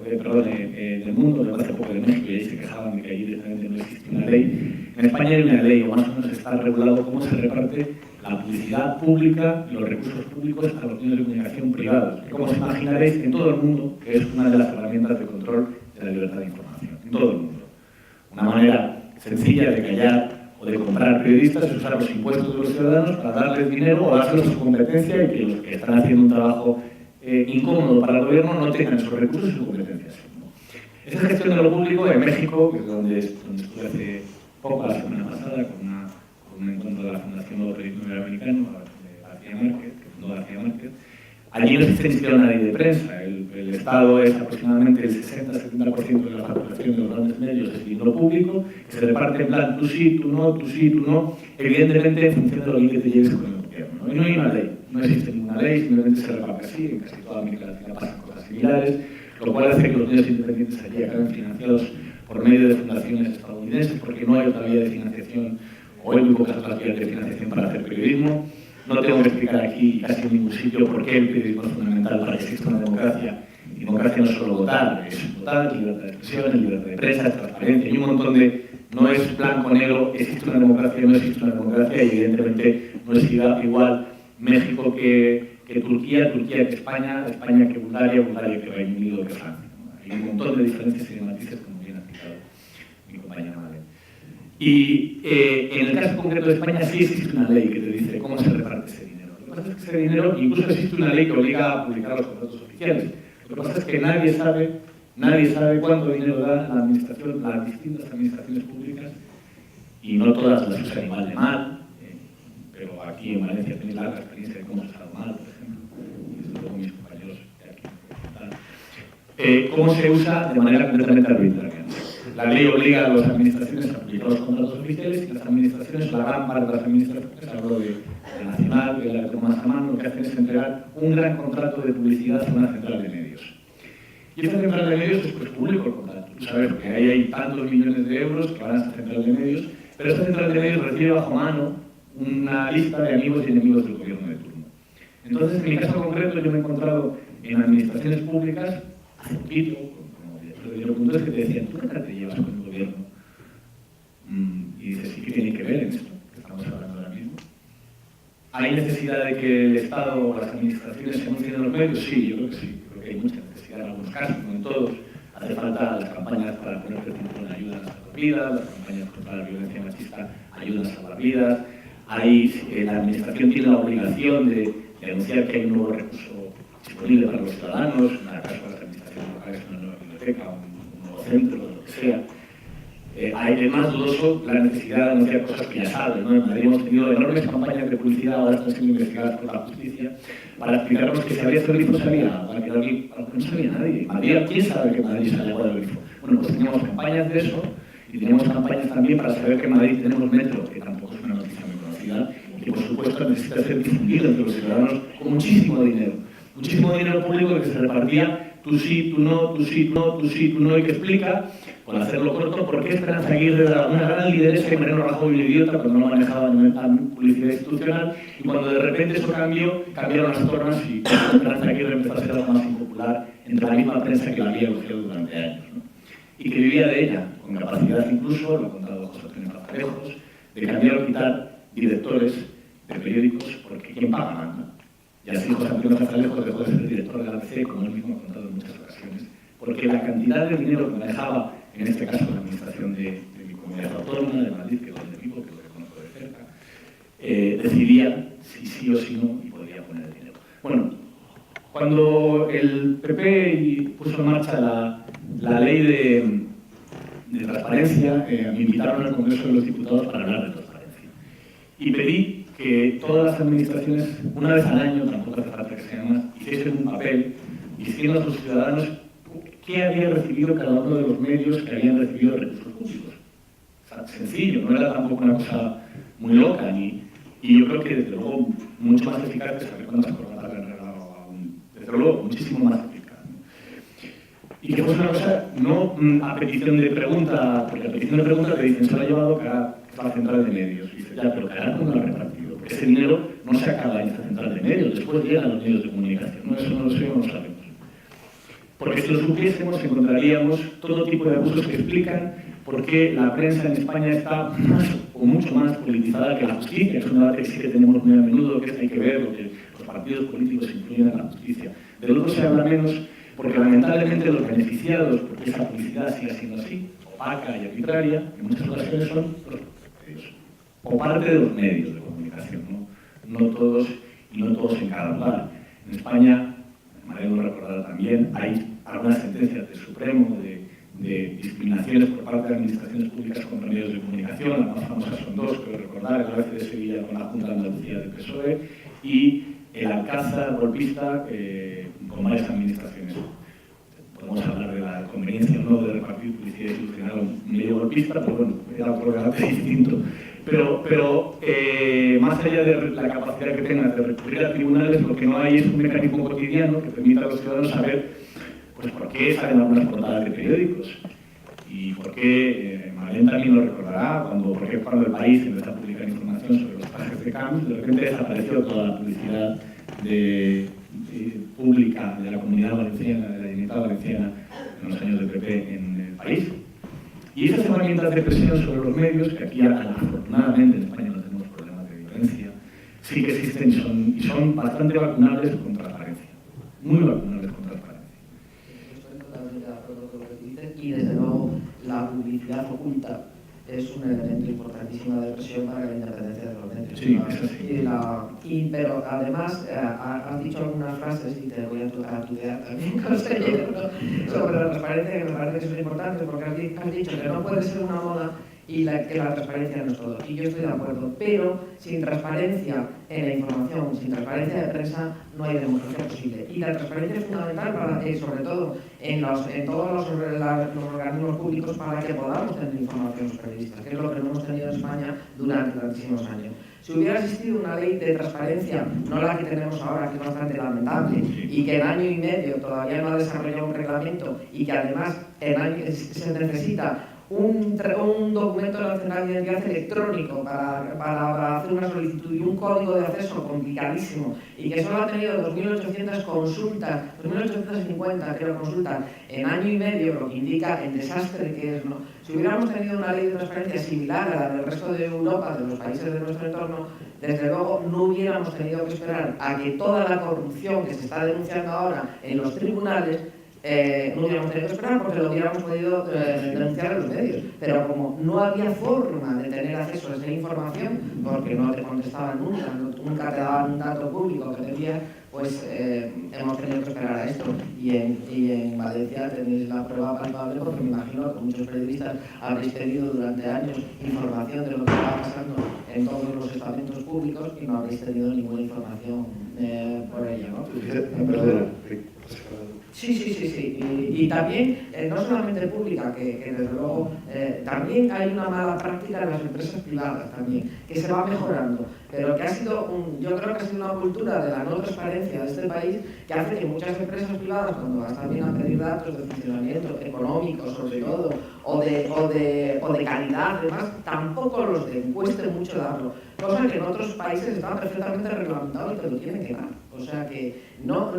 del mundo, de hace poco de México, y ahí se quejaban de que allí directamente no existe una ley. En España hay una ley, o más o menos está regulado cómo se reparte la publicidad pública y los recursos públicos a los medios de comunicación privados, que, como os imaginaréis, en todo el mundo es una de las herramientas de control de la libertad de información, en todo el mundo. Una manera sencilla de callar o de comprar periodistas es usar los impuestos de los ciudadanos para darles dinero o dárselos su competencia y que los que están haciendo un trabajo incómodo para el gobierno no tengan esos recursos y su competencia. Esa gestión de lo público en México, que es donde estuve hace poco, la semana pasada, con un encuentro de la Fundación Nuevo Periodismo Iberoamericano, de García Márquez, que fundó García Márquez. Allí no existe ni siquiera una ley de prensa. El Estado es aproximadamente el 60-70% de la facturación de los grandes medios es dinero público, que se reparte en plan tú sí, tú no, evidentemente en función de lo que te lleves con el gobierno, ¿no? Y no hay una ley, no existe ninguna ley, simplemente se reparte así, en casi toda América Latina pasan cosas similares, lo cual hace que los medios independientes allí acaben financiados por medio de fundaciones estadounidenses, porque no hay otra vía de financiación, o hay muy pocas otras vías de financiación para hacer periodismo. No tengo que explicar aquí, casi en ningún sitio, por qué el periodismo es fundamental para que exista una democracia. Y democracia no es solo votar, es votar, libertad de expresión, libertad de prensa, transparencia, y un montón de... No es blanco-negro, existe una democracia, no existe una democracia, y evidentemente no es igual México que Turquía, Turquía que España, España que Bulgaria, Bulgaria que Reino Unido, que Francia. Hay un montón de diferencias y de matices, como bien ha explicado mi compañera Madeleine. Y en el caso concreto de España sí existe una ley que te dice cómo se reparte ese dinero. Lo que pasa es que ese dinero, incluso existe una ley que obliga a publicar los contratos oficiales. Lo que pasa es que nadie sabe cuánto dinero da la administración, las distintas administraciones públicas, y no todas las usan igual de mal, pero aquí en Valencia tenéis larga experiencia de cómo se ha usado mal, por ejemplo, y desde luego mis compañeros de aquí. Cómo se usa de manera completamente arbitraria. La ley obliga a las administraciones a publicar los contratos oficiales y las administraciones, la gran parte de las administraciones, hablo de la nacional, de la que tengo más a mano, lo que hacen es entregar un gran contrato de publicidad a una central de medios. Y esta central de medios es pues, público el contrato. Tú sabes que ahí hay tantos millones de euros que van a esta central de medios, pero esta central de medios recibe bajo mano una lista de amigos y enemigos del gobierno de turno. Entonces, en mi caso concreto, yo me he encontrado en administraciones públicas, hace poquito, pero que te decían, ¿tú qué tal te llevas con el gobierno? Y dices, ¿sí qué tiene que ver en esto que estamos hablando ahora mismo? ¿Hay necesidad de que el Estado o las administraciones se anuncien en los medios? Sí, yo creo que sí. Creo que hay mucha necesidad en algunos casos, no en todos. Hace falta las campañas para poner prevención ayudan a salvar vidas, las campañas contra la violencia machista ayudan a salvar vidas. La administración tiene la obligación de anunciar que hay un nuevo recurso disponible para los ciudadanos, en el caso de las administraciones locales, una nueva biblioteca, un nuevo centro, lo que sea. Es más dudoso la necesidad de anunciar cosas que ya saben, ¿no? En Madrid hemos tenido enormes campañas de publicidad, ahora están siendo investigadas por la justicia, para explicarnos que si había este grifo sabía agua, que no sabía nadie. Madrid, ¿quién sabe que Madrid sale agua del grifo? Bueno, pues teníamos campañas de eso, y teníamos campañas también para saber que en Madrid tenemos metro, que tampoco es una noticia muy conocida, y que por supuesto necesita ser difundido entre los ciudadanos con muchísimo dinero público que se repartía tú sí, tú no, tú sí, tú no, tú sí, tú no, y que explica, por hacerlo corto, por qué Esperanza Aguirre era una gran lideresa y Mariano Rajoy un idiota cuando no manejaba publicidad institucional, y cuando de repente eso cambiaron las tornas y Esperanza Aguirre empezó a ser algo más impopular entre la misma prensa que la había elogiado durante años, ¿no? Y que vivía de ella, con capacidad incluso, lo ha contado José Antonio Mazarejos, de cambiar o quitar directores de periódicos porque quien paga manda. Y así José Antonio Mazarejos dejó de ser director de la ABC, como él mismo ha contado en muchas ocasiones, porque la cantidad de dinero que manejaba, en este caso la administración de mi comunidad autónoma, de Madrid, que es donde vivo, que es lo que conozco de cerca, decidía si sí o si no y podía poner el dinero. Bueno, cuando el PP puso en marcha la ley transparencia, me invitaron al Congreso de los Diputados para hablar de transparencia. Y pedí que todas las administraciones, una vez al año, tampoco hace falta que sea más, hiciesen un papel diciendo a sus ciudadanos qué había recibido cada uno de los medios que habían recibido recursos públicos. O sea, sencillo, no era tampoco una cosa muy loca, y yo creo que desde luego mucho más eficaz que saber cuántas corbatas le han regalado a desde luego muchísimo más eficaz, ¿no? Y que fue una cosa no a petición de pregunta, porque a petición de pregunta te dicen se lo ha llevado a la central de medios, y dices ya, pero Carat ¿cómo lo ha repartido? Porque ese dinero no se acaba en esta central de medios, después llegan a los medios de comunicación, ¿no? Eso no lo sé, no lo sabemos. Porque si lo supiésemos encontraríamos todo tipo de abusos que explican por qué la prensa en España está más o mucho más politizada que la justicia. Es un debate que sí que tenemos muy a menudo, que hay que ver lo que los partidos políticos influyen en la justicia. Del otro se habla menos porque lamentablemente los beneficiados, porque esa publicidad sigue siendo así, opaca y arbitraria, en muchas ocasiones son los medios, o parte de los medios de comunicación, no todos y no todos en cada lugar. En España, me alegro recordar también, hay algunas sentencias del Supremo de discriminaciones por parte de administraciones públicas contra medios de comunicación. Las más famosas son dos, creo recordar, el juez de Sevilla con la Junta de Andalucía del PSOE y el Alcázar golpista con varias administraciones. Podemos hablar de la conveniencia o no de repartir publicidad institucional a un medio golpista, pero bueno, era otro debate distinto. Pero más allá de la capacidad que tengan de recurrir a tribunales, lo que no hay es un mecanismo cotidiano que permita a los ciudadanos saber pues por qué salen algunas portadas de periódicos y por qué, Marlene también lo recordará, por qué cuando el país empezó a publicar información sobre los trajes de Camps, de repente desapareció toda la publicidad pública de la Comunidad Valenciana, de la Generalitat Valenciana, en los años de PP en el país. Y esas herramientas de presión sobre los medios, que aquí afortunadamente en España no tenemos problemas de violencia, sí que existen y son bastante vacunables con transparencia, muy vacunables con transparencia. Y desde luego la publicidad oculta es un elemento importantísimo de presión para la independencia de los medios. Sí, eso sí. Pero además has dicho algunas frases y te voy a tocar tutear también, consejero, sobre la transparencia, que me parece que son importantes, porque has dicho que no puede ser una moda y que la transparencia no es todo. Y yo estoy de acuerdo, pero sin transparencia en la información, sin transparencia de prensa, no hay democracia posible. Y la transparencia es fundamental, sobre todo en todos los organismos públicos, para que podamos tener información los periodistas, que es lo que no hemos tenido en España durante tantísimos años. Si hubiera existido una ley de transparencia, no la que tenemos ahora, que es bastante lamentable, y que en año y medio todavía no ha desarrollado un reglamento, y que además se necesita un documento nacional de identidad electrónico para hacer una solicitud y un código de acceso complicadísimo, y que solo ha tenido 2.800 consultas, 2.850 creo consultas en año y medio, lo que indica el desastre que es, ¿no? Si hubiéramos tenido una ley de transparencia similar a la del resto de Europa, de los países de nuestro entorno, desde luego no hubiéramos tenido que esperar a que toda la corrupción que se está denunciando ahora en los tribunales no hubiéramos tenido que esperar, porque lo hubiéramos podido denunciar en los medios. Pero como no había forma de tener acceso a esa información, porque no te contestaban nunca te daban un dato público que decías, pues hemos tenido que esperar a esto. Y en Valencia tenéis la prueba palpable, porque me imagino que muchos periodistas habréis tenido durante años información de lo que estaba pasando en todos los estamentos públicos y no habréis tenido ninguna información por ello, ¿no? Perdona. Sí. Y también, no solamente pública, que desde luego también hay una mala práctica en las empresas privadas también, que se va mejorando, pero que ha sido, yo creo que ha sido una cultura de la no transparencia de este país que hace que muchas empresas privadas, cuando vas también a pedir datos de funcionamiento económico, sobre todo, o de calidad, además, tampoco los cueste mucho darlo, cosa que en otros países está perfectamente reglamentado y te lo tienen que dar. O sea que no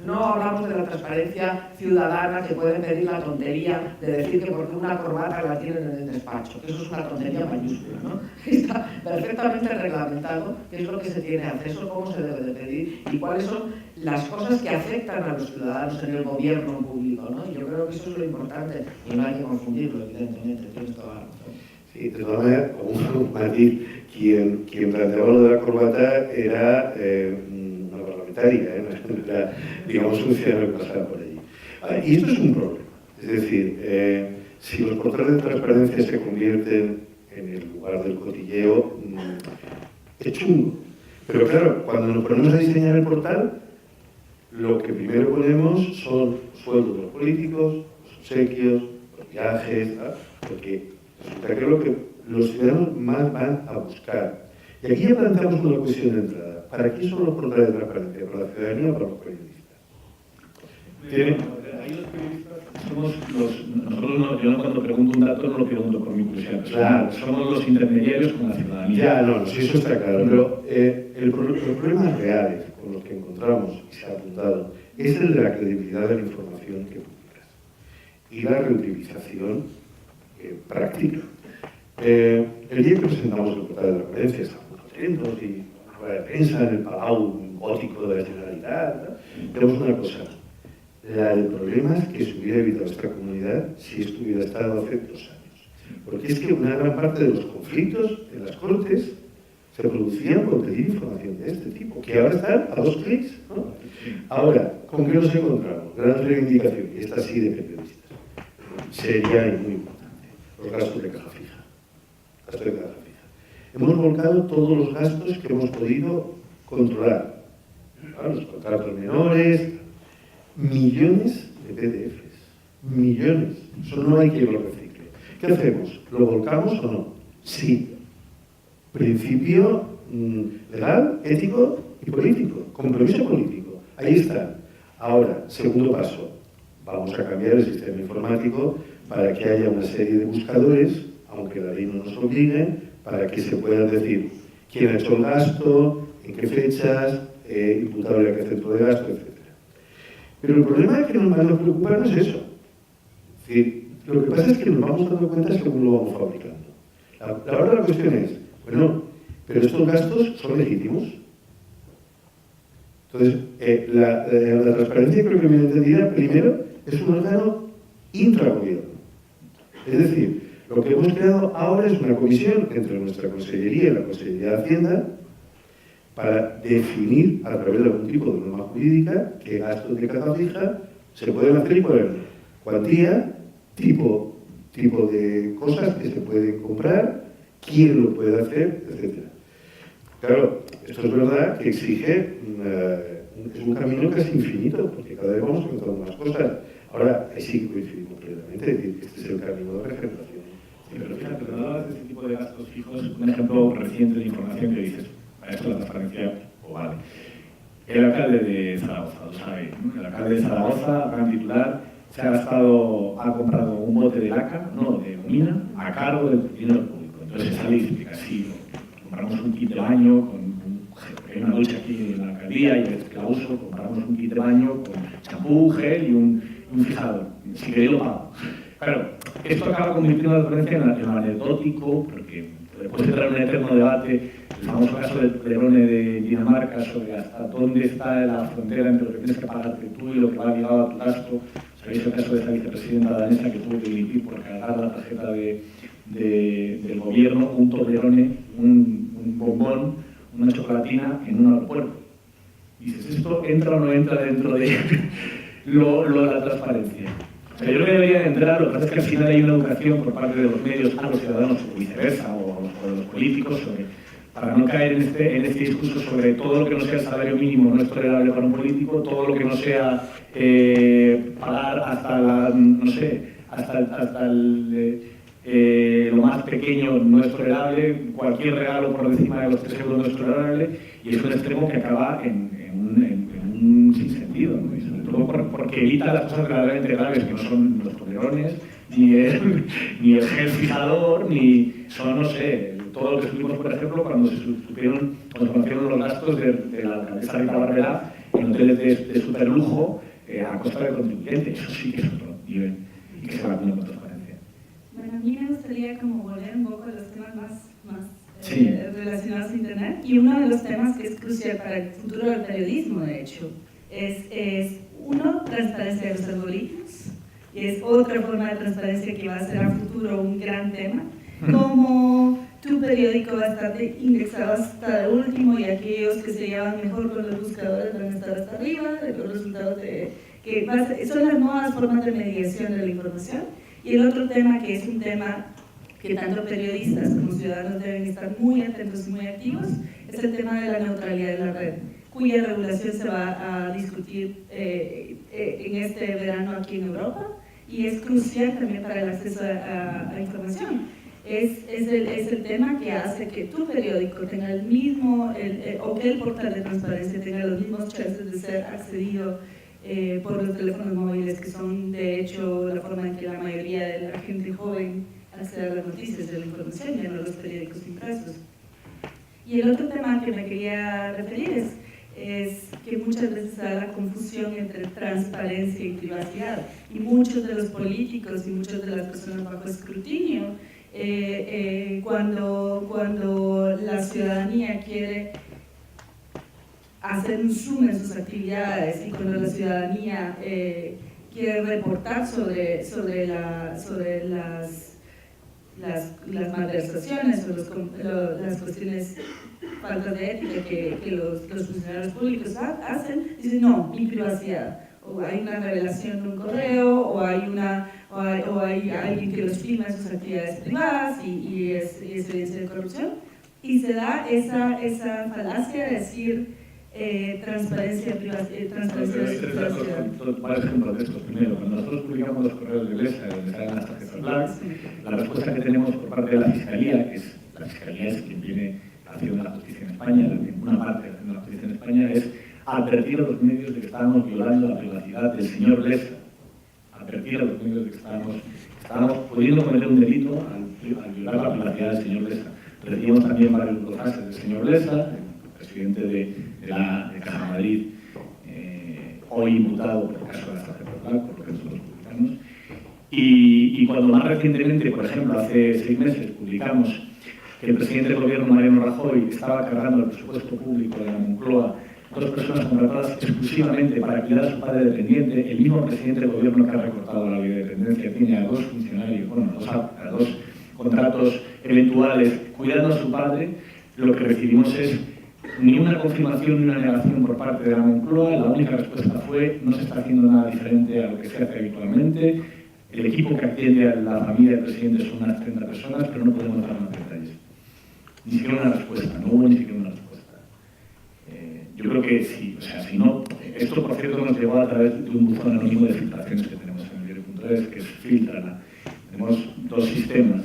hablamos de la transparencia ciudadana, que pueden pedir la tontería de decir que porque una corbata la tienen en el despacho, que eso es una tontería mayúscula, ¿no? Está perfectamente reglamentado qué es lo que se tiene acceso, cómo se debe de pedir y cuáles son las cosas que afectan a los ciudadanos en el gobierno público, ¿no? Y yo creo que eso es lo importante y no hay que confundirlo, evidentemente, tienes toda la razón. Sí, de todas maneras, como un matiz, quien planteaba lo de la corbata era una parlamentaria, era, digamos, un ciudadano que pasaba por allí. Y esto es un problema. Es decir, Si los portales de transparencia se convierten en el lugar del cotilleo, es chungo. Pero claro, cuando nos ponemos a diseñar el portal, lo que primero ponemos son sueldos de los políticos, los obsequios, los viajes, ¿no? Porque resulta que es lo que los ciudadanos más van a buscar. Y aquí ya planteamos una cuestión de entrada. ¿Para quién son los portales de transparencia? ¿Para la ciudadanía o para los periodistas? Ahí los periodistas somos nosotros yo cuando pregunto un dato no lo pregunto por mi curiosidad personal, somos los intermediarios con la ciudadanía. Ya, no, sí, eso está claro, pero los problemas reales con los que encontramos, y se ha apuntado, es el de la credibilidad de la información que publicas y la reutilización práctica. El día que presentamos el portal de la transparencia estábamos contentos y la prensa en el palau gótico de la Generalitat, ¿no? Tenemos una cosa. El problema es que se hubiera evitado esta comunidad si esto hubiera estado hace 2 años. Porque es que una gran parte de los conflictos en las Cortes se producían por pedir información de este tipo, que ahora están a 2 clics, ¿no? Ahora, ¿con qué nos encontramos? Gran reivindicación, y esta sí de periodistas, seria y muy importante, los gastos de caja fija. Gastos de caja fija. Hemos volcado todos los gastos que hemos podido controlar, ¿no? Los contratos menores, millones de PDFs, millones. Eso no hay quien lo recicle. ¿Qué hacemos? ¿Lo volcamos o no? Sí. Principio legal, ético y político. Compromiso político. Ahí está. Ahora, segundo paso. Vamos a cambiar el sistema informático para que haya una serie de buscadores, aunque la ley no nos obligue, para que se pueda decir quién ha hecho el gasto, en qué fechas, imputable a qué centro de gasto, etc. Pero el problema que más nos preocupa no es eso. Es decir, lo que pasa es que nos vamos dando cuenta según lo vamos fabricando. La verdad la cuestión es, bueno, pero estos gastos son legítimos. Entonces, la transparencia, creo que bien entendida, primero, es un órgano intragobierno. Es decir, lo que hemos creado ahora es una comisión entre nuestra Consellería y la Consellería de Hacienda, para definir a través de algún tipo de norma jurídica qué gastos de caja fija se pueden hacer y poner cuantía, tipo de cosas que se pueden comprar, quién lo puede hacer, etc. Claro, esto es verdad que exige es un camino casi infinito, porque cada vez vamos encontrando más cosas. Ahora, ahí sí que coincidimos plenamente, es decir, que este es el camino de regeneración. Sí, pero fíjate, cuando hablas de este tipo de gastos fijos, un ejemplo reciente de información que dices, para esto la transparencia, vale. El alcalde de Zaragoza, lo sabe, ¿no? El alcalde de Zaragoza, gran titular, ha comprado un bote de laca, no, de gomina, a cargo del dinero público. Entonces sale y explica, sí, compramos un kit de baño, hay una ducha aquí en la alcaldía, y a veces que la uso, compramos un kit de baño con champú, gel y un fijador. Si queréis lo pago. Claro, esto acaba convirtiendo la transparencia en lo anecdótico, porque después entrar en un eterno debate, el famoso caso del Lerone de Dinamarca, sobre hasta dónde está la frontera entre lo que tienes que pagarte tú y lo que va ligado a tu gasto. Sabéis el caso de esa vicepresidenta danesa que tuvo que dimitir por cargar la tarjeta del gobierno, un Toblerone, un bombón, una chocolatina en un aeropuerto. Dices, ¿esto entra o no entra dentro de la transparencia? O sea, yo creo que deberían entrar, lo que pasa es que al final hay una educación por parte de los medios a los ciudadanos o viceversa, o a los políticos, para no caer en este discurso sobre todo lo que no sea el salario mínimo no es tolerable para un político, todo lo que no sea pagar hasta lo más pequeño no es tolerable, cualquier regalo por encima de los 3 euros no es tolerable, y es un extremo que acaba en un sinsentido, ¿no? Y sobre todo porque evita las cosas verdaderamente graves, que no son los tolerones, ni el gel fijador, ni son, no sé, todo lo que estuvimos, por ejemplo, cuando cuando conocieron los gastos de la alcaldesa Rita Barberá en hoteles de superlujo a costa del contribuyente. Eso sí que es otro nivel y que se va poniendo con transparencia. Bueno, a mí me gustaría como volver un poco a los temas más sí, relacionados a Internet, y uno de los temas que es crucial para el futuro del periodismo, de hecho, es uno, transparencia de los algoritmos, y es otra forma de transparencia que va a ser a futuro un gran tema, como tu periódico va a estar indexado hasta el último y aquellos que se llevan mejor con los buscadores van a estar hasta arriba de los resultados son las nuevas formas de mediación de la información. Y el otro tema, que es un tema que tanto periodistas como ciudadanos deben estar muy atentos y muy activos, es el tema de la neutralidad de la red, cuya regulación se va a discutir en este verano aquí en Europa, y es crucial también para el acceso a información. Es el tema que hace que tu periódico tenga el mismo, o que el portal de transparencia tenga los mismos chances de ser accedido por los teléfonos móviles, que son de hecho la forma en que la mayoría de la gente joven accede a las noticias, de la información, ya no los periódicos impresos. Y el otro tema que me quería referir es que muchas veces se da la confusión entre transparencia y privacidad, y muchos de los políticos y muchas de las personas bajo escrutinio, cuando la ciudadanía quiere hacer un zoom en sus actividades, y cuando la ciudadanía quiere reportar sobre las malversaciones o las cuestiones, faltas de ética que los funcionarios públicos hacen, dicen no, mi privacidad, o hay una revelación de un correo, o hay alguien que los filma en sus actividades privadas y es evidencia de corrupción, y se da esa falacia de decir transparencia, privacidad. Varios ejemplos de estos. Primero, cuando nosotros publicamos los correos de Blesa, donde salen las tarjetas black, la respuesta que tenemos por parte de la Fiscalía, que es la Fiscalía es quien viene haciendo la justicia en España, una parte haciendo la justicia en España, es advertir a los medios de que estábamos violando la privacidad del señor Blesa, advertir a los medios de que estábamos pudiendo cometer un delito al violar la privacidad del señor Blesa. Recibimos también varios mensajes del señor Blesa, presidente de Caja Madrid, hoy imputado por el caso de las tarjetas black, por lo que nosotros publicamos. Y cuando más recientemente, por ejemplo, hace 6 meses, publicamos que el presidente del gobierno, Mariano Rajoy, estaba cargando el presupuesto público de la Moncloa 2 personas contratadas exclusivamente para cuidar a su padre dependiente, el mismo presidente del gobierno que ha recortado la videodependencia tiene a 2 funcionarios, bueno, a dos contratos eventuales cuidando a su padre. Lo que recibimos es ni una confirmación ni una negación por parte de la Moncloa. La única respuesta fue: no se está haciendo nada diferente a lo que se hace habitualmente. El equipo que atiende a la familia del presidente son unas 30 personas, pero no podemos dar más detalles. Ni siquiera una respuesta, no hubo ni siquiera una respuesta. Yo creo que sí, o sea, si no, esto por cierto nos llegó a través de un buzón anónimo de filtraciones que tenemos en el diario.es, que es Filtrala. Tenemos 2 sistemas,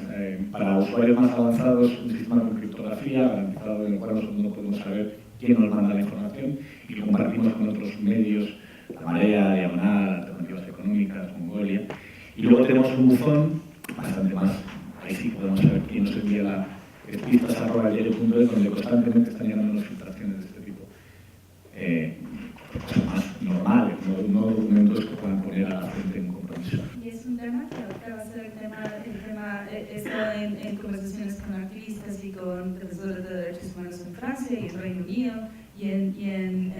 para usuarios más avanzados, un sistema con criptografía garantizado, en el cual nosotros no podemos saber quién nos manda la información, y que compartimos con otros medios, La Marea, Diagonal, Alternativas Económicas, Mongolia. Y luego tenemos un buzón bastante más, ahí sí podemos saber quién nos envía la pistas@diario.es, donde constantemente están llegando unas filtraciones de este tipo. Cosas más normales, no documentos que puedan poner a la gente en compromiso. Y es un tema que ahorita va a ser el tema está en conversaciones con activistas y con defensores de derechos humanos en Francia y en Reino Unido y en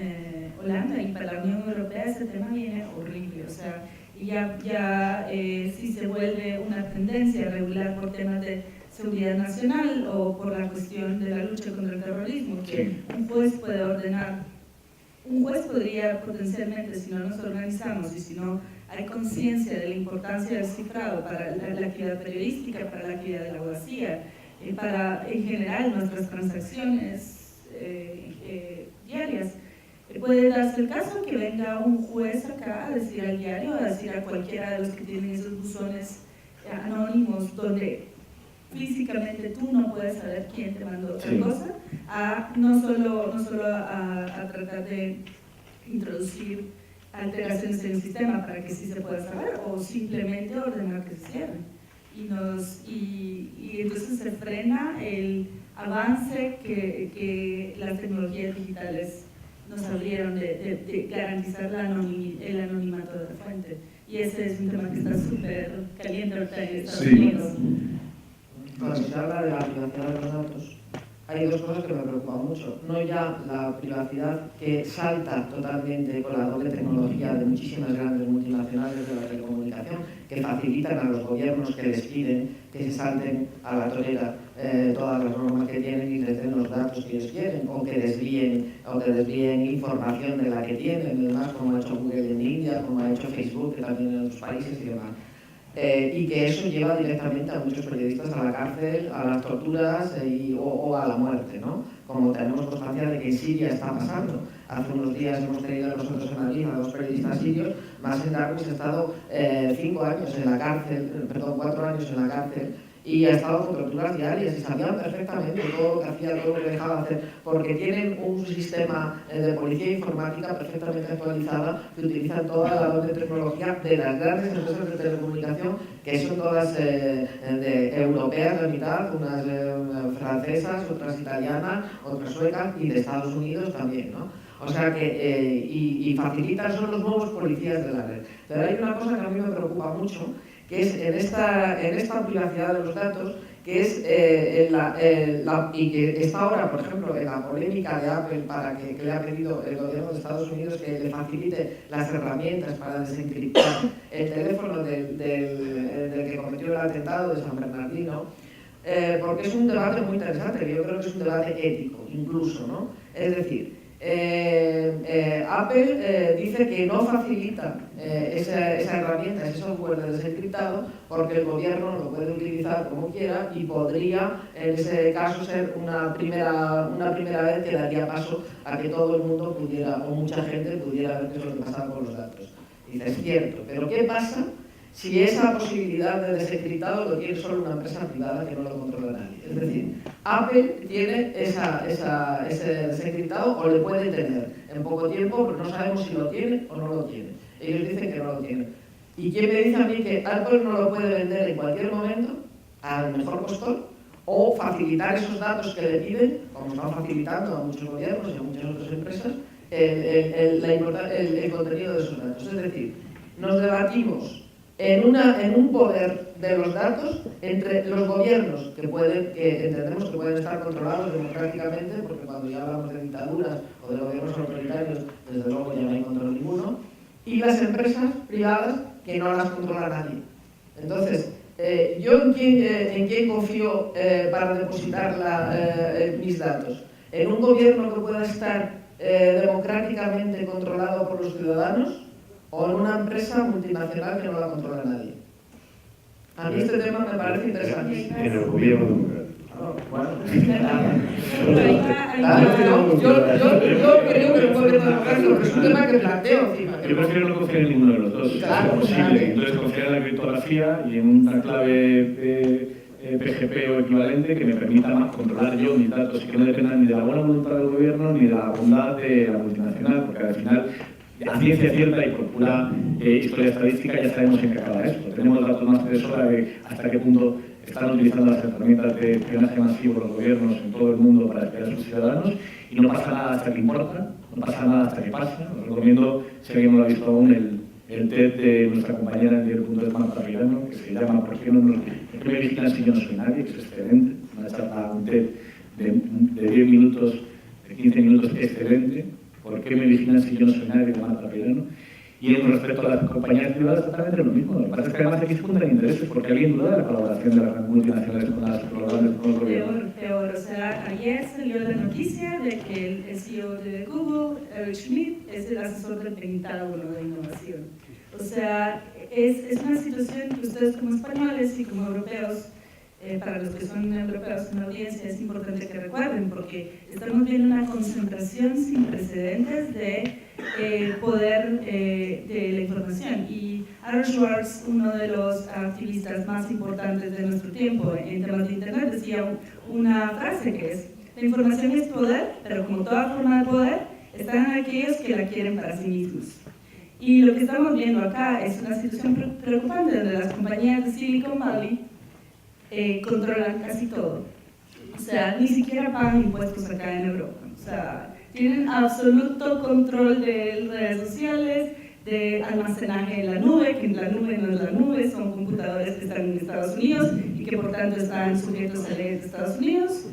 Holanda, y para la Unión Europea ese tema viene horrible, o sea, si se vuelve una tendencia a regular por temas de seguridad nacional o por la cuestión de la lucha contra el terrorismo, que un juez puede ordenar. Un juez podría potencialmente, si no nos organizamos y si no hay conciencia de la importancia del cifrado para la actividad periodística, para la actividad de la abogacía, para en general nuestras transacciones diarias, puede darse el caso que venga un juez acá a decir al diario, a decir a cualquiera de los que tienen esos buzones anónimos donde físicamente tú no puedes saber quién te mandó otra cosa, no solo a tratar de introducir alteraciones en el sistema para que sí se pueda saber, o simplemente ordenar que se cierren. Y entonces se frena el avance que las tecnologías digitales nos abrieron de garantizar el anonimato de la fuente. Y ese es un tema que está súper caliente ahorita en Estados Unidos. Cuando se habla de la privacidad de los datos, hay 2 cosas que me preocupan mucho. No ya la privacidad que salta totalmente con la doble tecnología de muchísimas grandes multinacionales de la telecomunicación, que facilitan a los gobiernos que les piden que se salten a la torera todas las normas que tienen y les den los datos que ellos quieren, o que desvíen información de la que tienen, y demás, como ha hecho Google en India, como ha hecho Facebook, que también en otros países y demás. y que eso lleva directamente a muchos periodistas a la cárcel, a las torturas o a la muerte, ¿no? Como tenemos constancia de que en Siria está pasando. Hace unos días hemos tenido nosotros en Madrid a 2 periodistas sirios. Mazen Darwish ha estado 5 años en la cárcel, perdón, 4 años en la cárcel, y ha estado con torturas diarias y sabían perfectamente todo lo que hacía, todo lo que dejaba de hacer, porque tienen un sistema de policía informática perfectamente actualizada que utilizan toda la doble tecnología de las grandes empresas de telecomunicación, que son todas europeas, la mitad, unas francesas, otras italianas, otras suecas y de Estados Unidos también, ¿no? O sea que, y facilitan, son los nuevos policías de la red. Pero hay una cosa que a mí me preocupa mucho, que es en esta privacidad de los datos, que es y que está ahora, por ejemplo, en la polémica de Apple que le ha pedido el gobierno de Estados Unidos que le facilite las herramientas para desencriptar el teléfono del que cometió el atentado de San Bernardino, porque es un debate muy interesante, que yo creo que es un debate ético, incluso, ¿no? Es decir, Apple dice que no facilita esa herramienta, ese software de desencriptado, porque el gobierno lo puede utilizar como quiera y podría, en ese caso, ser una primera vez que daría paso a que todo el mundo pudiera, o mucha gente pudiera ver qué es lo que pasaba con los datos. Dice, es cierto, pero ¿qué pasa si esa posibilidad de desencriptado lo tiene solo una empresa privada que no lo controla nadie? Es decir, Apple tiene ese desencriptado o le puede tener en poco tiempo, pero no sabemos si lo tiene o no lo tiene. Ellos dicen que no lo tienen. ¿Y quién me dice a mí que Apple no lo puede vender en cualquier momento al mejor postor o facilitar esos datos que le piden, como están facilitando a muchos gobiernos y a muchas otras empresas, el contenido de esos datos? Es decir, nos debatimos en un poder de los datos entre los gobiernos que entendemos que pueden estar controlados democráticamente, porque cuando ya hablamos de dictaduras o de gobiernos autoritarios, desde luego ya no hay control ninguno, y las empresas privadas que no las controla nadie. Entonces, ¿yo en quién confío para depositar mis datos? ¿En un gobierno que pueda estar democráticamente controlado por los ciudadanos o en una empresa multinacional que no la controla nadie? A mí este tema me parece interesante. En el gobierno democrático. Yo creo que el gobierno democrático es un tema que planteo encima. Yo prefiero no confiar en ninguno de los dos, Claro, es posible. claro. Entonces confiar en la criptografía y en una clave PGP o equivalente que me permita más controlar yo mis datos y que no dependan ni de la buena voluntad del gobierno ni de la bondad de la multinacional, porque al final, a ciencia cierta y por pura historia estadística, ya sabemos en qué acaba esto. Tenemos datos más de sobra de hasta qué punto están utilizando las herramientas de espionaje masivo los gobiernos en todo el mundo para espiar a sus ciudadanos, y no pasa nada hasta que importa, no pasa nada hasta que pasa. Os recomiendo, si alguien no lo ha visto aún, el TED de nuestra compañera en Diario.es, Marta Peirano, que se llama ¿Por qué me vigilan si yo no soy nadie?, que es excelente, una charla, un TED de 10 minutos, de 15 minutos, excelente. ¿Por qué me vigilan si yo no soy nadie?, de Marta Peirano. Y en respecto a las compañías privadas, exactamente lo mismo. Lo que pasa es que además aquí se juntan intereses, porque alguien duda de la colaboración de las multinacionales con las colaboraciones con los gobiernos. Peor. O sea, ayer salió la noticia de que el CEO de Google, Eric Schmidt, es el asesor del Pentágono de Innovación. O sea, es una situación que ustedes como españoles y como europeos, para los que son europeos en la audiencia, es importante que recuerden, porque estamos viendo una concentración sin precedentes de poder de la información. Y Aaron Swartz, uno de los activistas más importantes de nuestro tiempo en temas de Internet, decía una frase que es: la información es poder, pero como toda forma de poder, están aquellos que la quieren para sí mismos. Y lo que estamos viendo acá es una situación preocupante, donde las compañías de Silicon Valley controlan casi todo. O sea, ni siquiera pagan impuestos acá en Europa. O sea, tienen absoluto control de redes sociales, de almacenaje en la nube, que en la nube no es la nube, son computadores que están en Estados Unidos y que por tanto están sujetos a leyes de Estados Unidos.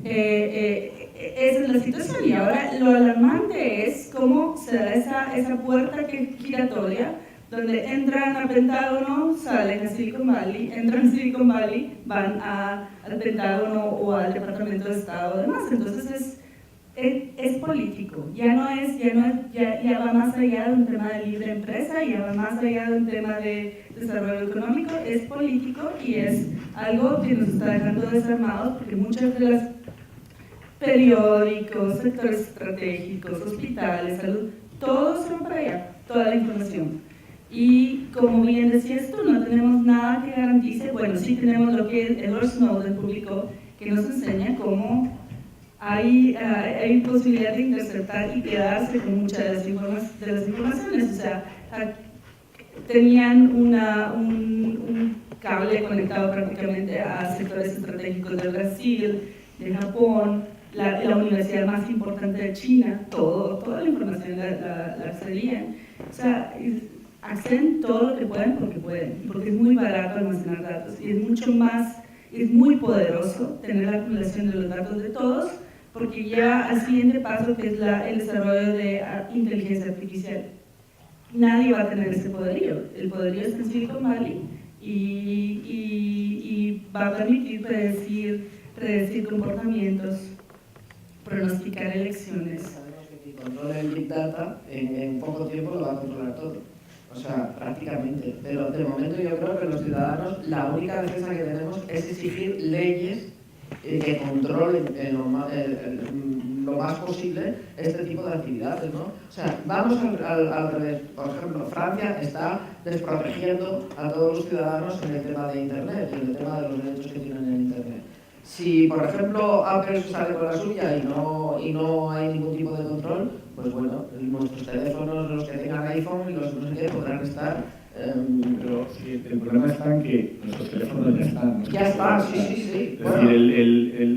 Esa es la situación. Y ahora lo alarmante es cómo se da esa puerta giratoria, donde entran al Pentágono, salen a Silicon Valley, entran a Silicon Valley, van al Pentágono o al Departamento de Estado, además. Entonces es político, ya va más allá de un tema de libre empresa, ya va más allá de un tema de desarrollo económico, es político y es algo que nos está dejando desarmados porque muchas de las periódicos, sectores estratégicos, hospitales, salud, todos son para allá, toda la información. Y como bien decías tú, no tenemos nada que garantice, bueno, sí tenemos lo que Edward Snowden publicó, que nos enseña cómo hay posibilidad de interceptar y quedarse con muchas de las informaciones. O sea, tenían un cable conectado prácticamente a sectores estratégicos de Brasil, de Japón, la universidad más importante de China, toda la información la accedían. O sea, acceden todo lo que pueden, porque es muy barato almacenar datos y es muy poderoso tener la acumulación de los datos de todos, porque lleva al siguiente paso, que es el desarrollo de inteligencia artificial. Nadie va a tener ese poderío. El poderío está en Silicon Valley y va a permitir predecir comportamientos, pronosticar elecciones. Sabemos que quien controla el Big Data en poco tiempo lo va a controlar todo. O sea, prácticamente. Pero de momento yo creo que los ciudadanos, la única defensa que tenemos es exigir leyes que controlen lo más posible este tipo de actividades, ¿no? O sea, vamos al revés. Por ejemplo, Francia está desprotegiendo a todos los ciudadanos en el tema de Internet, en el tema de los derechos que tienen en Internet. Si, por ejemplo, Apple sale con la suya y no hay ningún tipo de control, pues bueno, nuestros teléfonos, los que tengan iPhone y los no sé qué, podrán estar... Pero sí, el problema está en que nuestros teléfonos ya están. Ya están, sí. Es decir,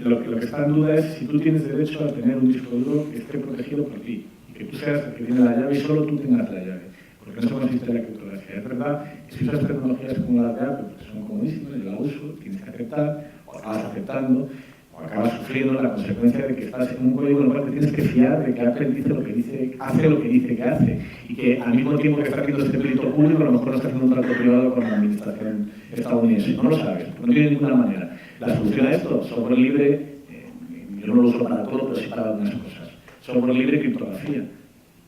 lo que está en duda es si tú tienes derecho a tener un disco duro que esté protegido por ti y que tú seas el que tiene la llave y solo tú tengas la llave. Porque eso consiste en la criptografía. Es verdad que si usas tecnologías como las de Apple, pues son comodísimas, yo la uso, tienes que aceptar, o acabas aceptando, o acabas sufriendo la consecuencia de que estás en un código en el cual te tienes que fiar de que Apple hace lo que dice que hace, y que al mismo tiempo que está haciendo este pleito público, a lo mejor no está haciendo un trato privado con la administración estadounidense. No lo sabes, no tiene ninguna manera. La solución a esto, software libre, yo no lo uso para todo, pero sí para algunas cosas. Software libre y criptografía.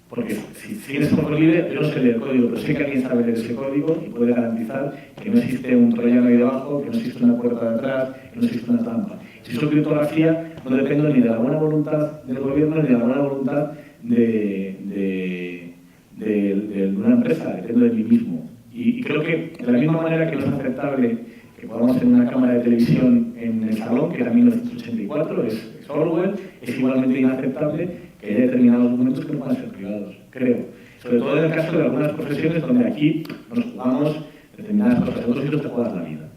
Porque si tienes software libre, yo no sé leer el código, pero sé que alguien sabe leer ese código y puede garantizar que no existe un troyano ahí debajo, que no existe una puerta de atrás, que no existe una trampa. Si soy criptografía, no dependo ni de la buena voluntad del gobierno ni de la buena voluntad de una empresa, dependo de mí mismo. Y creo que de la misma manera que no es aceptable que podamos tener una cámara de televisión en el salón, que era 1984, es Orwell, es igualmente inaceptable que haya determinados documentos que no puedan ser privados, creo. Sobre todo en el caso de algunas profesiones donde aquí nos jugamos determinadas cosas, en otros sitios te juegas la vida.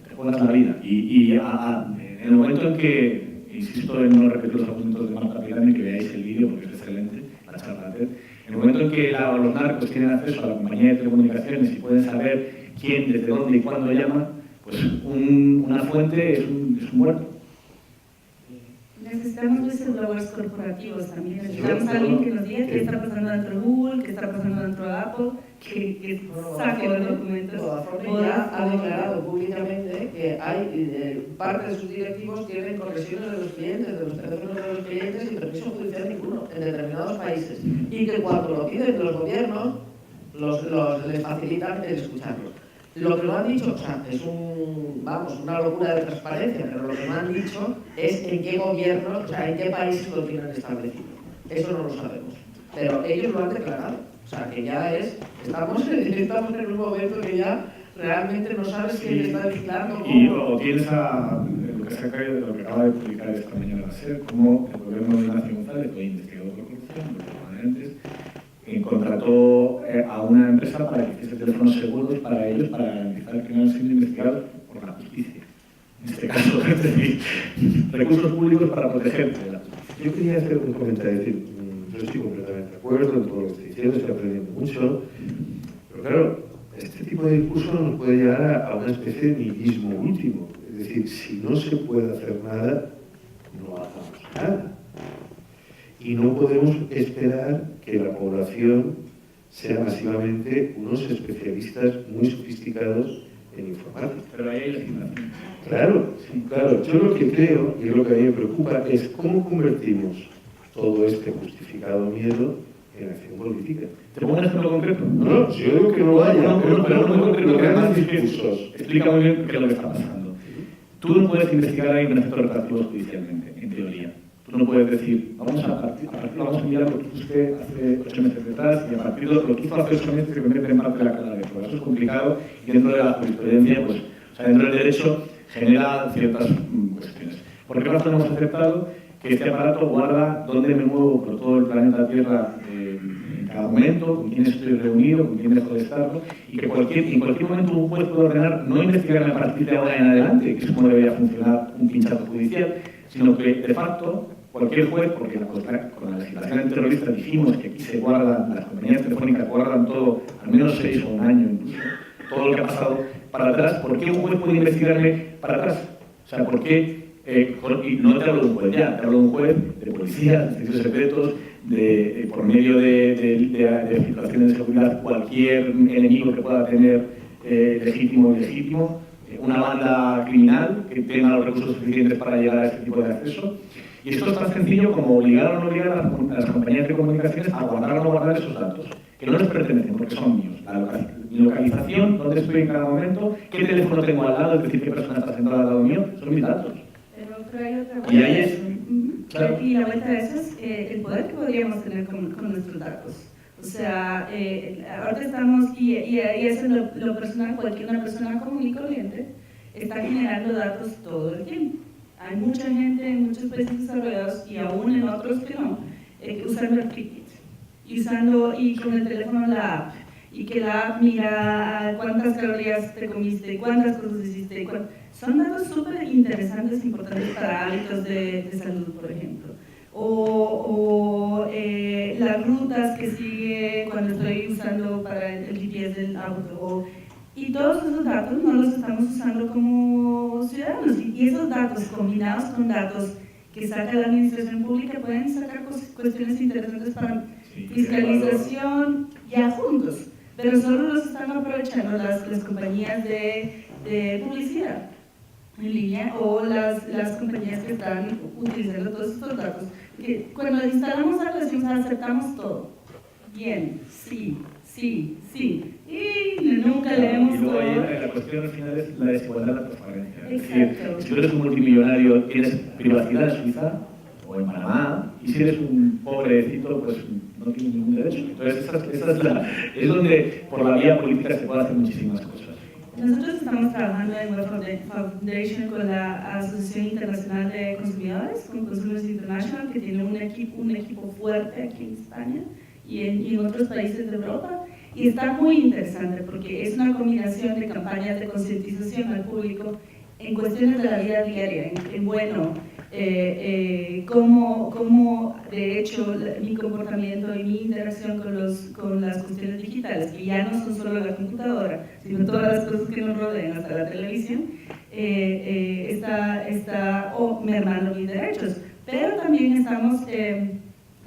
Te juegas la vida. Y en el momento en que, insisto en no repetir los argumentos de Marta Pirani, que veáis el vídeo porque es excelente, la charla TED, en el momento en que los narcos tienen acceso a la compañía de telecomunicaciones y pueden saber quién, desde dónde y cuándo llama, pues una fuente es un muerto. Necesitamos whistleblowers corporativos también. Necesitamos a alguien que nos diga qué está pasando dentro de Google, qué está pasando dentro de Apple, que saque los documentos. Vodafone ya ha declarado públicamente que hay parte de sus directivos tienen conexiones de los clientes, de los teléfonos de los clientes sin permiso judicial ninguno en determinados países. Y que cuando lo piden los gobiernos, les facilitan el escucharlo. Lo que no han dicho, o sea, es una locura de transparencia, pero lo que no han dicho es en qué gobiernos, o sea, en qué países lo tienen establecido. Eso no lo sabemos. Pero ellos lo han declarado. O sea, que ya estamos en un momento que ya realmente no sabes quién está vigilando. Y o tienes lo que acaba de publicar esta mañana la SER, como el gobierno de Ignacio González, que investigado por corrupción, lo que antes, contrató a una empresa para que hiciese teléfonos seguros para ellos, para garantizar que no han sido investigados por la justicia. En este caso, es decir, recursos públicos para protegerte de la justicia. Yo quería hacer un comentario, es decir, yo estoy completamente de acuerdo en todo lo que estoy diciendo, estoy aprendiendo mucho, pero claro, este tipo de discurso nos puede llevar a una especie de nihilismo último. Es decir, si no se puede hacer nada, no hagamos nada. Y no podemos esperar que la población sea masivamente unos especialistas muy sofisticados en informática. Pero ahí hay legislación. Claro, yo lo que creo, y es lo que a mí me preocupa, es cómo convertimos todo este justificado miedo en acción política. ¿Te pongo un ejemplo concreto? No, si yo digo que no vaya, pero muy concreto, que además discursos. explica muy bien qué es lo que está pasando. Tú no puedes investigar ahí un efecto retroactivo judicialmente, en teoría. Tú no puedes decir, vamos a mirar lo que hizo usted hace 8 meses detrás y a partir de lo que hizo hace 8 meses se convierte en parte de la cadena de pruebas. Eso es complicado y dentro de la jurisprudencia, pues, o sea, dentro del derecho genera ciertas cuestiones. ¿Por qué razón hemos aceptado que este aparato guarda dónde me muevo por todo el planeta Tierra en cada momento, con quién estoy reunido, con quién dejo de estarlo, y que en cualquier momento un juez puede ordenar no investigarme a partir de ahora en adelante, que es como debería funcionar un pinchazo judicial, sino que de facto cualquier juez, porque con la legislación antiterrorista dijimos que aquí se guardan, las compañías telefónicas guardan todo, al menos 6 o un año incluso, todo lo que ha pasado para atrás. ¿Por qué un juez puede investigarme para atrás? O sea, ¿por qué? Y no te hablo de un juez ya, te hablo de un juez de policía, de servicios secretos, por medio de filtraciones de seguridad, cualquier enemigo que pueda tener legítimo o ilegítimo, una banda criminal que tenga los recursos suficientes para llegar a este tipo de acceso. Y esto es tan sencillo como obligar o no obligar a las compañías de comunicaciones a guardar o no guardar esos datos, que no les pertenecen porque son míos. Mi localización, dónde estoy en cada momento, qué teléfono tengo al lado, es decir, qué persona está sentada al lado mío, son mis datos. Pero hay otra vuelta. Y ahí es... Claro. Y la vuelta de eso es el poder que podríamos tener con nuestros datos. O sea, ahorita estamos, y eso es lo personal, una persona común y corriente está generando datos todo el tiempo. Hay mucha gente en muchos países desarrollados y aún en otros que no, usando el Fitbit y con el teléfono la app, y que la app mira cuántas calorías te comiste, cuántas cosas hiciste. Son datos súper interesantes, importantes para hábitos de salud, por ejemplo. O las rutas que sigue cuando estoy usando para el GPS del auto. Y todos esos datos no los estamos usando como ciudadanos. Y esos datos combinados con datos que saca la administración pública pueden sacar cuestiones interesantes para fiscalización ya juntos. Pero solo los están aprovechando las compañías de publicidad en línea o las compañías que están utilizando todos estos datos. Que cuando instalamos algo decimos aceptamos todo. Bien, sí. Y nunca leemos y luego todo. la cuestión al final es la desigualdad de la transparencia. Exacto. Es decir, si tú eres un multimillonario, tienes privacidad en Suiza o en Panamá, y si eres un pobrecito, pues no tienes ningún derecho. Entonces, esa es donde por la vía política se puede hacer muchísimas cosas. Nosotros estamos trabajando en Web Foundation con la Asociación Internacional de Consumidores, con Consumers International, que tiene un equipo fuerte aquí en España y en otros países de Europa. Y está muy interesante porque es una combinación de campañas de concientización al público en cuestiones de la vida diaria, cómo de hecho mi comportamiento y mi interacción con las cuestiones digitales, que ya no son solo la computadora, sino todas las cosas que nos rodean, hasta la televisión, está mermando mis derechos. Pero también estamos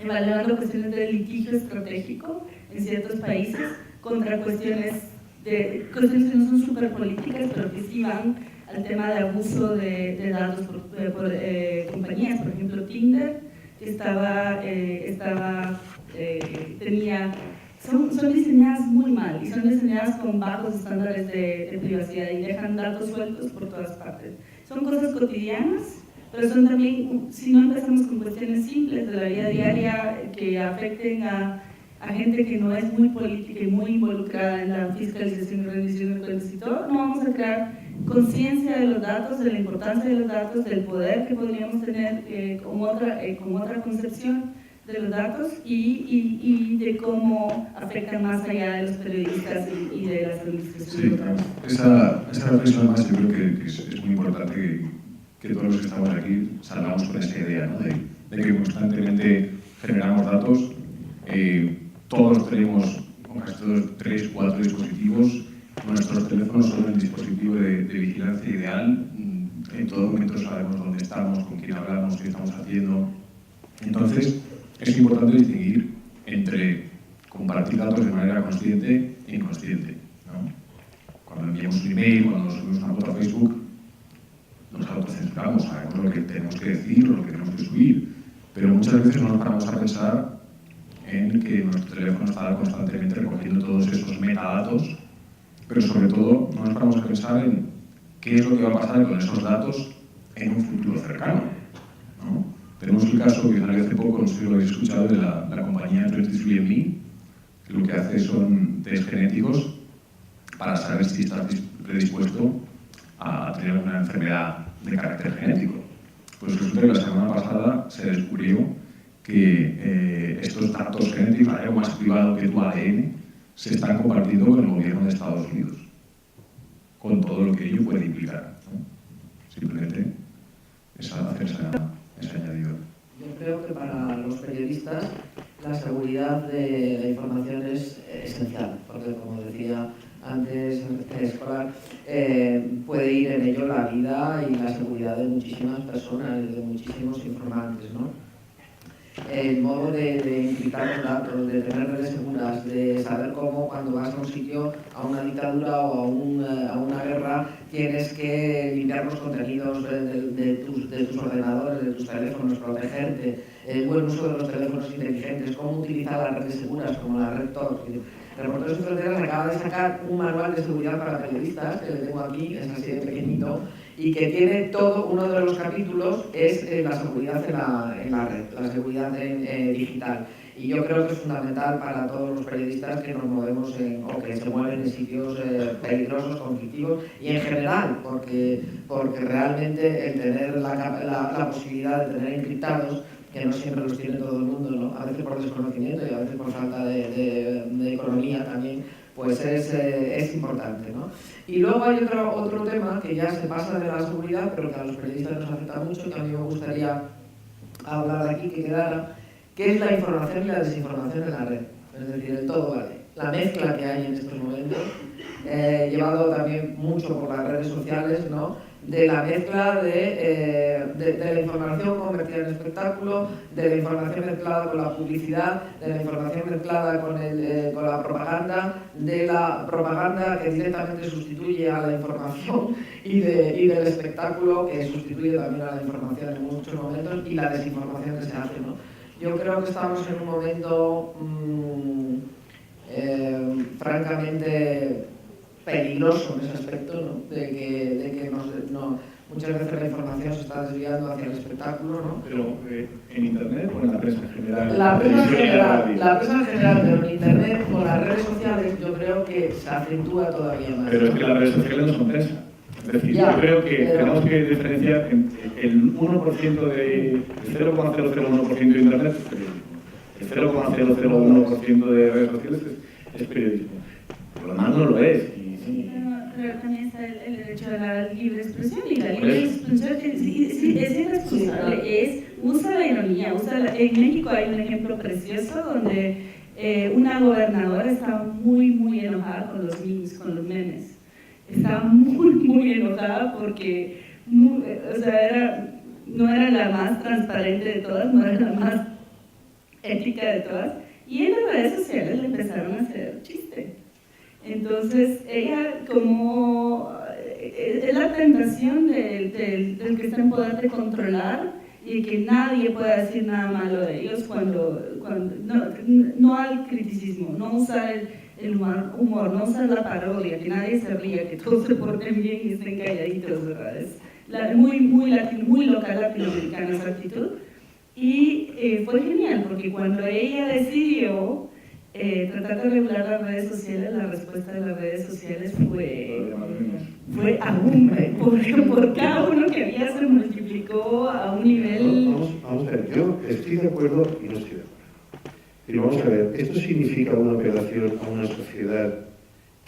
evaluando cuestiones de litigio estratégico en ciertos países contra cuestiones que no son súper políticas, pero que sí van al tema de abuso de datos por compañías. Por ejemplo, Tinder, que son diseñadas muy mal y son diseñadas con bajos estándares de privacidad y dejan datos sueltos por todas partes. Son cosas cotidianas, pero son también, si no empezamos con cuestiones simples de la vida diaria que afecten a gente que no es muy política y muy involucrada en la fiscalización y rendición de cuentas y todo, no vamos a crear conciencia de los datos, de la importancia de los datos, del poder que podríamos tener como otra concepción de los datos y de cómo afectan más allá de los periodistas y de las administraciones locales. Esa reflexión además yo creo que es muy importante que todos los que estamos aquí salgamos con esa idea, ¿no? de que constantemente generamos datos. Todos tenemos, casi todos, 3 o 4 dispositivos. Nuestros teléfonos son el dispositivo de vigilancia ideal. En todo momento sabemos dónde estamos, con quién hablamos, qué estamos haciendo. Entonces, es importante distinguir entre compartir datos de manera consciente e inconsciente, ¿no? Cuando enviamos un email, cuando subimos una foto a Facebook, nos autocensuramos, sabemos lo que tenemos que decir o lo que tenemos que subir. pero muchas veces no nos paramos a pensar en que nuestro teléfono está constantemente recogiendo todos esos metadatos, pero sobre todo no nos paramos a pensar en qué es lo que va a pasar con esos datos en un futuro cercano, ¿no? Tenemos el caso que salió hace poco, no sé si lo habéis escuchado, de la compañía 23andMe, que lo que hace son test genéticos para saber si estás predispuesto a tener una enfermedad de carácter genético. Pues resulta que la semana pasada se descubrió que estos datos genéticos, algo más privado que tu ADN, se están compartiendo con el gobierno de Estados Unidos, con todo lo que ello puede implicar, ¿no? Simplemente hacer ese añadido. Yo creo que para los periodistas la seguridad de la información es esencial, porque como decía antes Escolar, puede ir en ello la vida y la seguridad de muchísimas personas, de muchísimos informantes, ¿no? El modo de encriptar los datos, de tener redes seguras, de saber cómo cuando vas a un sitio, a una dictadura o a una guerra, tienes que limpiar los contenidos de tus ordenadores, de tus teléfonos, protegerte, el buen uso de los teléfonos inteligentes, cómo utilizar las redes seguras como la red Tor. Reporteros Sin Fronteras acaba de sacar un manual de seguridad para periodistas, que lo tengo aquí, es así de pequeñito, y que tiene todo, uno de los capítulos es la seguridad en la red, la seguridad digital. Y yo creo que es fundamental para todos los periodistas que nos movemos o que se mueven en sitios peligrosos, conflictivos y en general, porque realmente el tener la posibilidad de tener encriptados, que no siempre los tiene todo el mundo, ¿no? A veces por desconocimiento y a veces por falta de economía también, pues es importante, ¿no? Y luego hay otro tema que ya se pasa de la seguridad, pero que a los periodistas nos afecta mucho, que a mí me gustaría hablar aquí, que quedara, que es la información y la desinformación en la red. Es decir, el todo vale. La mezcla que hay en estos momentos, llevado también mucho por las redes sociales, ¿no? De la mezcla de la información convertida en espectáculo, de la información mezclada con la publicidad, de la información mezclada con la propaganda, de la propaganda que directamente sustituye a la información y del espectáculo que sustituye también a la información en muchos momentos, y la desinformación que se hace, ¿no? Yo creo que estamos en un momento francamente peligroso en ese aspecto, ¿no? De que muchas veces la información se está desviando hacia el espectáculo, ¿no? Pero en Internet o en la prensa en general. La prensa en general, pero en Internet o las redes sociales yo creo que se acentúa todavía más. Pero es que las redes sociales no son prensa. Es decir, yo creo que tenemos que diferenciar entre el 1% el 0,001% de Internet es periodismo. El 0,001% de redes sociales es periodismo. Por lo demás no lo es. Pero también está el derecho a la libre expresión, y la libre expresión es irresponsable, usa la ironía, en México hay un ejemplo precioso donde una gobernadora estaba muy enojada con los memes, con los memes. Estaba muy enojada porque no era la más transparente de todas, no era la más ética de todas, y en las redes sociales le empezaron a hacer chiste. Entonces, ella es la tentación del que está en poder de controlar y que nadie pueda decir nada malo de ellos cuando no al criticismo, no usar el humor, no usar la parodia, que nadie se ría, que todos se porten bien y estén calladitos, ¿verdad? Es muy local latinoamericana esa actitud. Y fue genial, porque cuando ella decidió tratar de regular las redes sociales, la respuesta de las redes sociales fue aún, por cada uno que había se multiplicó a un nivel... Vamos a ver, yo estoy de acuerdo y no estoy de acuerdo. Pero vamos a ver, esto significa una operación a una sociedad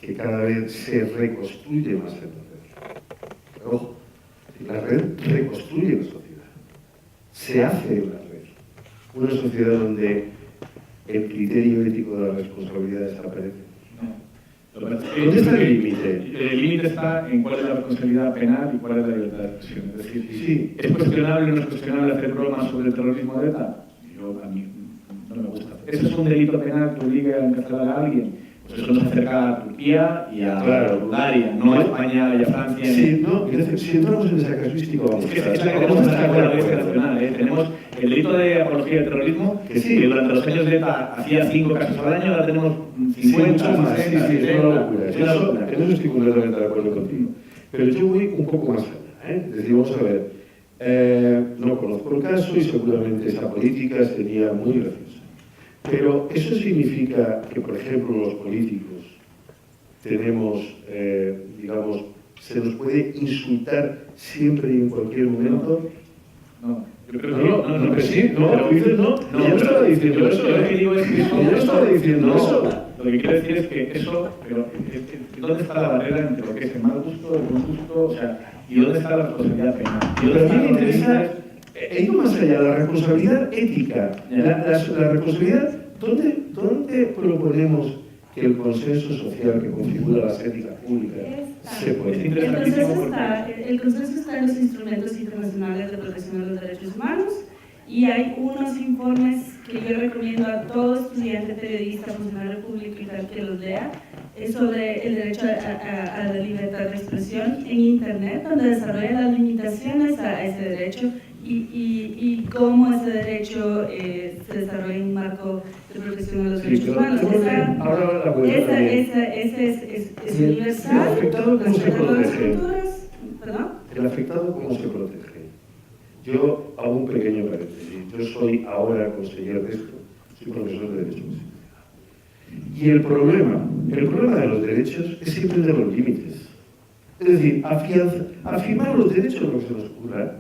que cada vez se reconstruye más en la red. Ojo, la red reconstruye la sociedad. Se hace en la red. Una sociedad donde el criterio ético de la responsabilidad desaparece. ¿Dónde está el límite? El límite está en cuál es la responsabilidad penal y cuál es la libertad de expresión. Es decir, sí, ¿es cuestionable o no es cuestionable hacer bromas sobre el terrorismo de ETA? A mí no me gusta. ¿Eso es un delito penal que obligue a encarcelar a alguien? Pues eso nos acerca a Turquía y a Bulgaria, no a España y a Francia. Sí, no, si entramos en esa casuística, vamos a estar de acuerdo internacional. Tenemos el delito de apología del terrorismo, Que sí. que durante los años de ETA hacía 5 casos al año, ahora tenemos 50, mucho más. 60, Sí, es 70, una locura. es una locura. En eso estoy completamente de acuerdo contigo. Pero yo voy un poco más allá, ¿eh? Es decir, vamos a ver, no conozco el caso y seguramente esa política sería muy graciosa. Pero eso significa que, por ejemplo, los políticos tenemos, digamos, se nos puede insultar siempre y en cualquier momento. No, yo creo que No, que sí, no, pero- tú dices no, yo no estaba diciendo eso, Yo lo que digo es que eso, yo no estaba diciendo eso. Lo que quiero decir es que eso, pero ¿dónde está la barrera entre lo que es el mal gusto, el buen gusto, o sea, y dónde está la responsabilidad penal? ¿Y dónde Pero a mí están me los interesa, límites? he ido más allá, la responsabilidad ética, Ya. la responsabilidad, ¿dónde proponemos que el consenso social que configura las éticas públicas se Es pone? El consenso está en los instrumentos internacionales de protección de los derechos humanos y hay unos informes que yo recomiendo a todo estudiante, periodista, funcionario público y tal que los lea, es sobre el derecho a la libertad de expresión en Internet, donde desarrolla las limitaciones a ese derecho y cómo ese derecho se desarrolla en un marco de protección de los Sí, derechos pero humanos. yo creo que ahora la vuelta también. Ese es ¿Y el universal. afectado cómo se respeta todas las protege? culturas. ¿Perdón? ¿El afectado cómo se protege? Yo hago un pequeño paréntesis. Yo soy ahora consejero de esto, soy profesor de Derecho Constitucional. Y el problema de los derechos es siempre el de los límites. Es decir, afirmar los derechos es lo que se nos ocurra.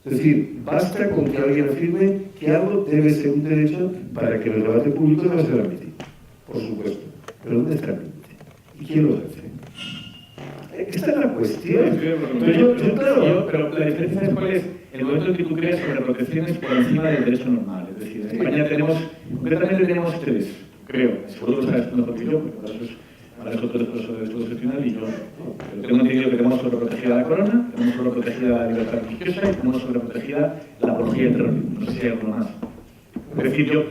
Es decir, basta con que alguien afirme que algo debe ser un derecho para que en el debate público deba ser admitido. Por supuesto. Pero ¿dónde está el límite? ¿Y quién lo hace? Esta es la cuestión. Pero la diferencia es cuál es el momento en que tú creas sobreprotecciones por encima del derecho normal. Es decir, en España concretamente tenemos 3, creo, seguro lo sabes mejor que yo, porque para eso tú eres profesor de Derecho Constitucional y yo pero tengo entendido que tenemos sobreprotegida la corona, tenemos sobreprotegida la libertad religiosa y tenemos sobreprotegida la apología del terrorismo. No sé si hay alguno más. Es decir, yo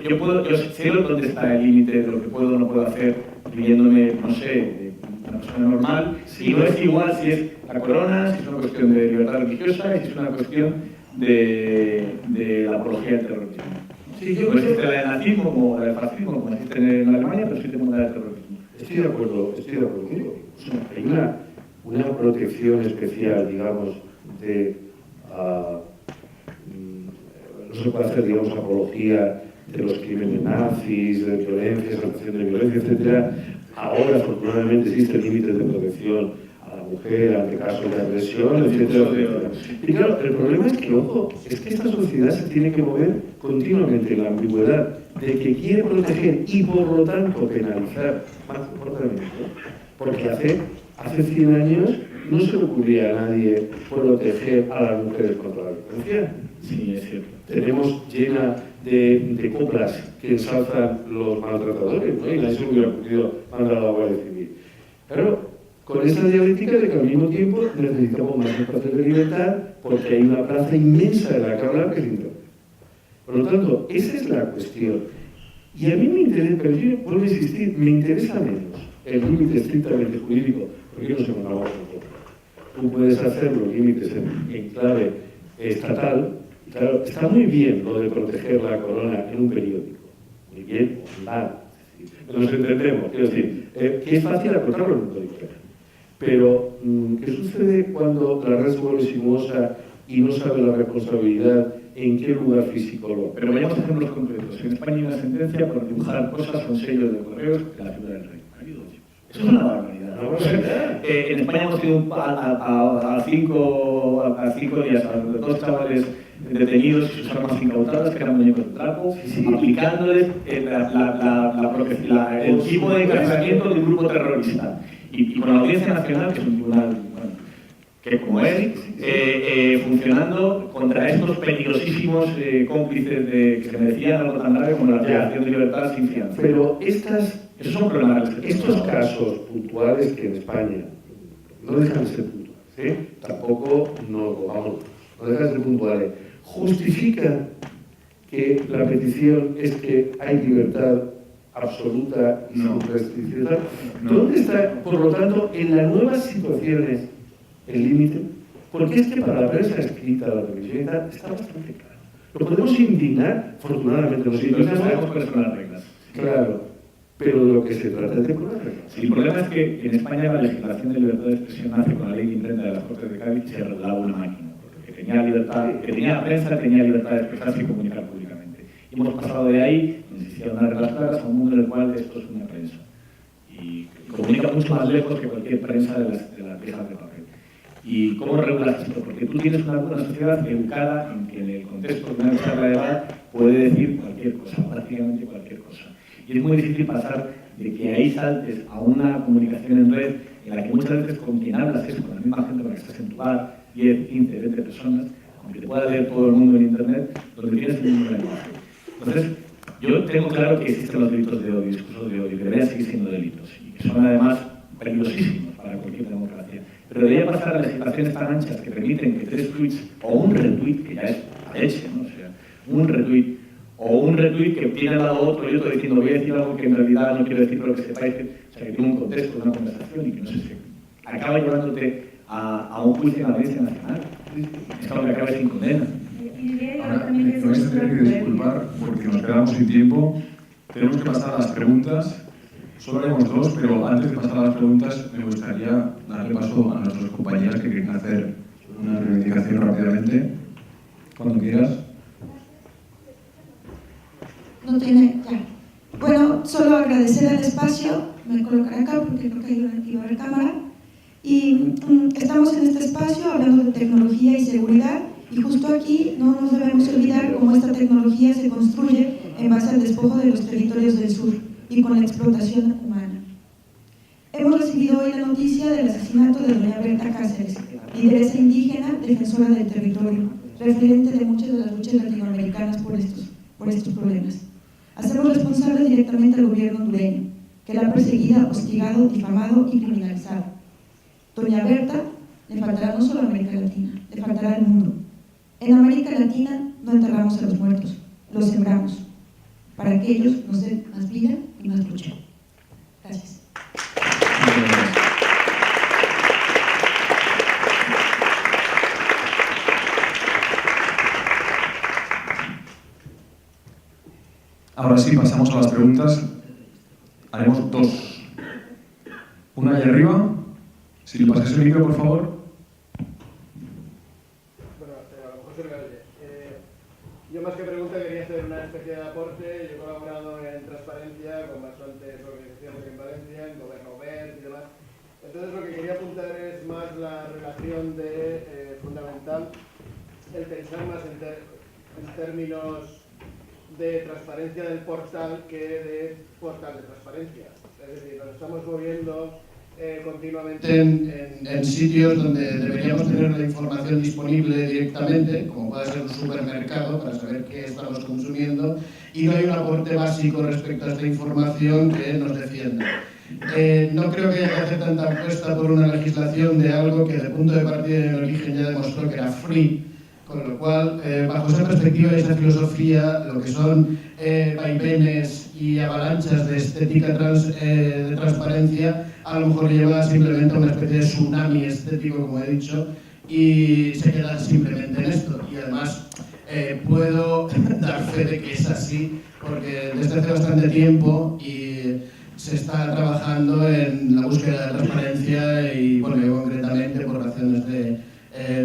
sé dónde está el límite de lo que puedo o no puedo hacer viviéndome, no sé, una persona normal, y no es igual si es la corona, si es una cuestión de libertad religiosa y si es una cuestión de la apología del terrorismo. Sí, yo No existe la del nazismo como la del fascismo, como existe en Alemania, pero existe la del terrorismo. Estoy de acuerdo contigo. Hay una protección especial, digamos, no se puede hacer, digamos, apología de los crímenes nazis, de violencia, exaltación de violencia, etc. Ahora, afortunadamente, existen límites de protección a la mujer ante casos de agresión, etc. Y claro, el problema es que, ojo, es que esta sociedad se tiene que mover continuamente en la ambigüedad de que quiere proteger y, por lo tanto, penalizar más comportamientos, porque hace 100 años no se le ocurría a nadie proteger a las mujeres contra la violencia. Sí, es cierto. Tenemos llena de coplas que ensalzan los maltratadores, ¿no? Y nadie se le hubiera ocurrido mandar a la Guardia Civil. Claro, con esa dialéctica de que al mismo tiempo necesitamos más espacios de libertad porque hay una plaza inmensa de la que hablar que es Internet. Por lo tanto, esa es la cuestión. Y a mí me interesa, pero yo vuelvo a insistir, me interesa menos el límite estrictamente jurídico, porque yo no sé cómo lo vamos a encontrar. Tú puedes hacer los límites en clave estatal. Claro, está muy bien lo de proteger la corona en un periódico. Muy bien o mal. Nos entendemos. Quiero decir, que es fácil acotarlo en un código penal. Pero, ¿qué sucede cuando la red se vuelve sinuosa y no sabe la responsabilidad en qué lugar físico lo hace? Pero vayamos a ejemplos concretos. En España hay una sentencia por dibujar cosas con sellos de correos en la figura del rey. Eso es una barbaridad. Una barbaridad. En España hemos tenido a 5 días a 2 chavales detenidos y sus armas incautadas, que eran muñecos de trapo, aplicándoles el tipo de encarcelamiento de un grupo terrorista. Y con la Audiencia Nacional, que es un tribunal que como es, funcionando contra estos peligrosísimos cómplices que se merecían algo tan grave como la privación de libertad sin fianza. Pero Esos son problemas. estos casos puntuales que en España no dejan de ser puntuales, tampoco no dejan de ser puntuales, justifican que la petición es que hay libertad absoluta y sin restricción. ¿Dónde está, por lo tanto, en las nuevas situaciones el límite? Porque es que para la prensa escrita, la televisión está bastante claro. Lo podemos indignar, afortunadamente nos indignamos. Sabemos cuáles son las reglas. Claro, pero de lo que se trata es de poner reglas. Sí, el problema es que en España la legislación de libertad de expresión nace con la ley de imprenta de las Cortes de Cádiz y se regulaba una máquina. Porque tenía libertad, que tenía prensa, tenía libertad de expresarse y comunicar públicamente. Y hemos pasado de ahí, donde existían unas reglas claras, a un mundo en el cual esto es una prensa. Y comunica mucho más lejos que cualquier prensa de las piezas de papel. ¿Y cómo regulas esto? Porque tú tienes una sociedad educada en que en el contexto de una charla de bar puede decir cualquier cosa, prácticamente cualquier cosa. Y es muy difícil pasar de que ahí saltes a una comunicación en red en la que muchas veces con quien hablas es con la misma gente con la que estás en tu bar, 10, 15, 20 personas, aunque te pueda leer todo el mundo en internet, donde tienes el mismo lenguaje. Entonces, yo tengo claro que existen los delitos de odio, discursos de odio, que deberían seguir siendo delitos, y que son además peligrosísimos para cualquier democracia. Pero debería pasar a legislaciones tan anchas que permiten que 3 tweets o un retweet, que ya es la leche, ¿no? O sea, un retweet o un retweet que tiene al lado otro y otro diciendo voy a decir algo que en realidad no quiero decir, pero que sepáis que, o sea, que tiene un contexto de una conversación y que no sé si acaba llevándote a un juicio en la Audiencia Nacional. Es algo que acaba sin condena. Ahora, me vais a tener que disculpar porque nos quedamos sin tiempo. Tenemos que pasar a las preguntas. Solo haremos 2, pero antes de pasar a las preguntas me gustaría darle paso a nuestros compañeros que quieren hacer una reivindicación rápidamente. Cuando quieras. No tiene, ya. Bueno, solo agradecer el espacio, me colocaré acá porque creo que iba a la cámara. Y estamos en este espacio hablando de tecnología y seguridad, y justo aquí no nos debemos olvidar cómo esta tecnología se construye en base al despojo de los territorios del sur y con la explotación humana. Hemos recibido hoy la noticia del asesinato de doña Berta Cáceres, lideresa indígena, defensora del territorio, referente de muchas de las luchas latinoamericanas por estos problemas. Hacemos responsables directamente al gobierno hondureño, que la ha perseguido, hostigado, difamado y criminalizado. Doña Berta le faltará no solo a América Latina, le faltará al mundo. En América Latina no enterramos a los muertos, los sembramos, para que ellos nos den más vida y más lucha. Gracias. Ahora sí, pasamos a las preguntas. Haremos 2. Una allá arriba. Si le pasas el micro, por favor. Bueno, a lo mejor se me oye. Yo más que pregunta quería hacer una especie de aporte. Yo he colaborado en transparencia con bastantes organizaciones en Valencia, en Gobierno Verde y demás. Entonces lo que quería apuntar es más la relación de fundamental, el pensar más en términos de transparencia del portal que de portal de transparencia. Es decir, nos estamos moviendo continuamente en sitios donde deberíamos tener la información disponible directamente, como puede ser un supermercado, para saber qué estamos consumiendo, y no hay un aporte básico respecto a esta información que nos defienda. No creo que haya que hacer tanta apuesta por una legislación de algo que desde el punto de partida y en origen ya demostró que era free, con lo cual, bajo esa perspectiva y esa filosofía, lo que son vaivenes y avalanchas de estética de transparencia, a lo mejor lleva simplemente a una especie de tsunami estético, como he dicho, y se quedan simplemente en esto. Y además, puedo dar fe de que es así, porque desde hace bastante tiempo y se está trabajando en la búsqueda de transparencia y, bueno, yo concretamente por razones de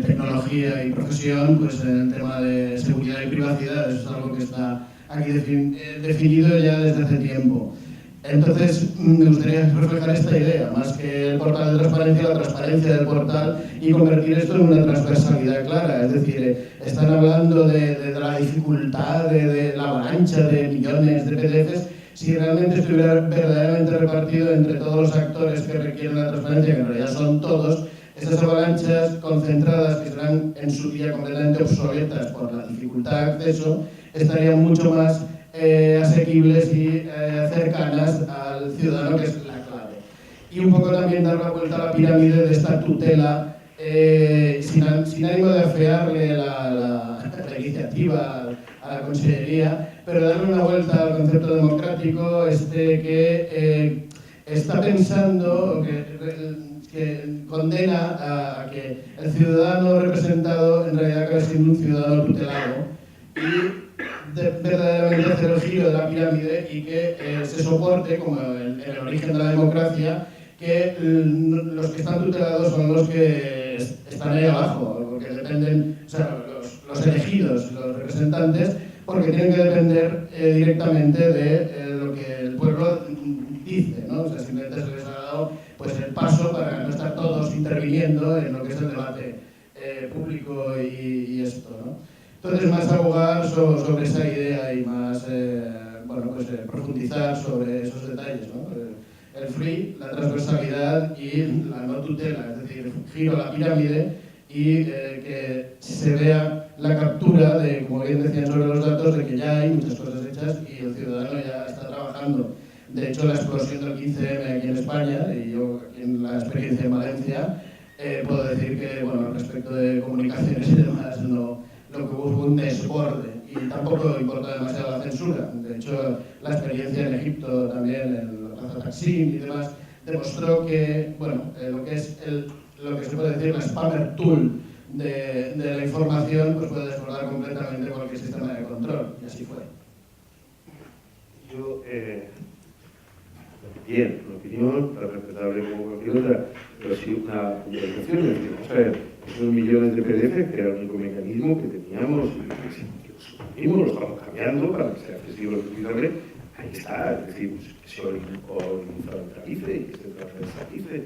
tecnología y profesión, pues en el tema de seguridad y privacidad, eso es algo que está aquí definido ya desde hace tiempo. Entonces, me gustaría reflejar esta idea, más que el portal de transparencia, la transparencia del portal y convertir esto en una transversalidad clara. Es decir, están hablando de la dificultad, de la avalancha de millones de PDFs. Si realmente estuviera verdaderamente repartido entre todos los actores que requieren la transparencia, que en realidad son todos, estas avalanchas concentradas, que serán en su día completamente obsoletas por la dificultad de acceso, estarían mucho más asequibles y cercanas al ciudadano, que es la clave. Y un poco también dar la vuelta a la pirámide de esta tutela, sin ánimo de afearle la iniciativa a la Consellería, pero darle una vuelta al concepto democrático que está pensando, que condena a que el ciudadano representado en realidad acabe siendo un ciudadano tutelado y verdaderamente hacer el giro de la pirámide y que se soporte, como en el origen de la democracia, que los que están tutelados son los que están ahí abajo, porque dependen, o sea, los elegidos, los representantes, porque tienen que depender directamente de lo que el pueblo dice, ¿no? O sea, simplemente se les ha dado pues, el paso para no estar todos interviniendo en lo que es el debate público y esto, ¿no? Entonces, más abogar sobre esa idea y más bueno, pues, profundizar sobre esos detalles, ¿no? El free, la transversalidad y la no tutela, es decir, giro a la pirámide y que se vea la captura de, como bien decían sobre los datos, de que ya hay muchas cosas hechas y el ciudadano ya está trabajando. De hecho, la explosión del 15M aquí en España, y yo en la experiencia en Valencia, puedo decir que, bueno, respecto de comunicaciones y demás, no, lo que hubo fue un desborde y tampoco importa demasiado la censura. De hecho, la experiencia en Egipto también, en la Plaza Taksim y demás, demostró que, bueno, lo que es lo que se puede decir la spammer tool de la información, pues puede desbordar completamente cualquier sistema de control, y así fue. Yo, bien, una opinión tan respetable como cualquier otra, pero sí una publicación, es decir, vamos a ver, esos millones de PDF, que era el único mecanismo que teníamos, que los suprimimos, lo estamos cambiando para que sea accesible y utilizable, ahí está, es decir, que se horizontalice y que se transversalice.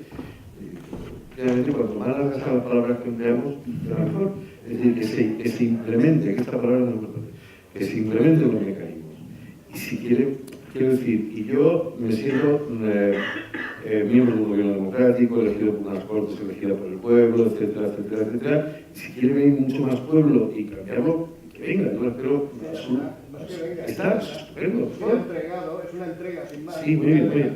Realmente, cuanto más largas sean las palabras que empleamos, mejor. Es decir, que se implemente, que esta palabra no es importante, que se implementen los mecanismos. Y si quiere, quiero decir, y yo me siento miembro de un gobierno democrático, elegido por unas cortes, elegido por el pueblo, etcétera, etcétera, etcétera. Y si quiere venir mucho más pueblo y cambiarlo, que venga, yo espero. Está estupendo. Es una entrega sin más. Sí, muy bien, muy bien.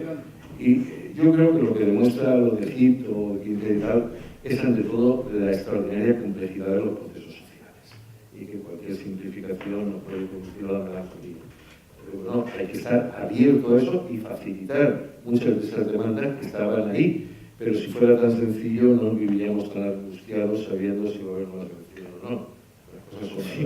Y yo creo que lo que demuestra lo de Egipto o de Quinta y tal es ante todo la extraordinaria complejidad de los procesos sociales y que cualquier simplificación no puede conducir a la melancolía. Pero bueno, hay que estar abierto a eso y facilitar muchas de esas demandas que estaban ahí. Pero si fuera tan sencillo no viviríamos tan angustiados sabiendo si va a haber una reacción o no. Las cosas son así.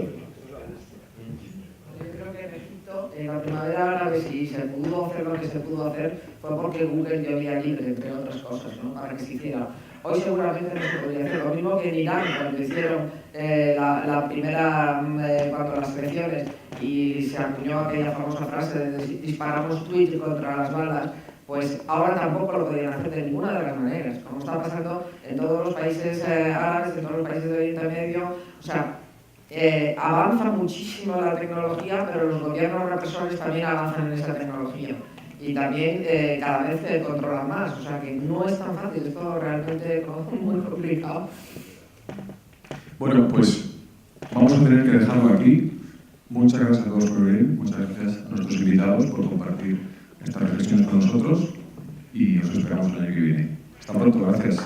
Yo creo que en Egipto, en la primavera árabe, si se pudo hacer lo que se pudo hacer, fue porque Google dio vía libre, entre otras cosas, ¿no? Para que se hiciera. Hoy seguramente no se podría hacer. Lo mismo que en Irán, cuando hicieron la primera, cuando las elecciones, y se acuñó aquella famosa frase de disparamos tweets contra las balas, pues ahora tampoco lo podrían hacer de ninguna de las maneras, como está pasando en todos los países árabes, en todos los países de Oriente Medio. O sea, avanza muchísimo la tecnología, pero los gobiernos represores también avanzan en esa tecnología. Y también cada vez controlan más, o sea que no es tan fácil, es todo realmente muy complicado. Bueno, pues vamos a tener que dejarlo aquí. Muchas gracias a todos por venir, muchas gracias a nuestros invitados por compartir estas reflexiones con nosotros y os esperamos el año que viene. Hasta pronto, gracias.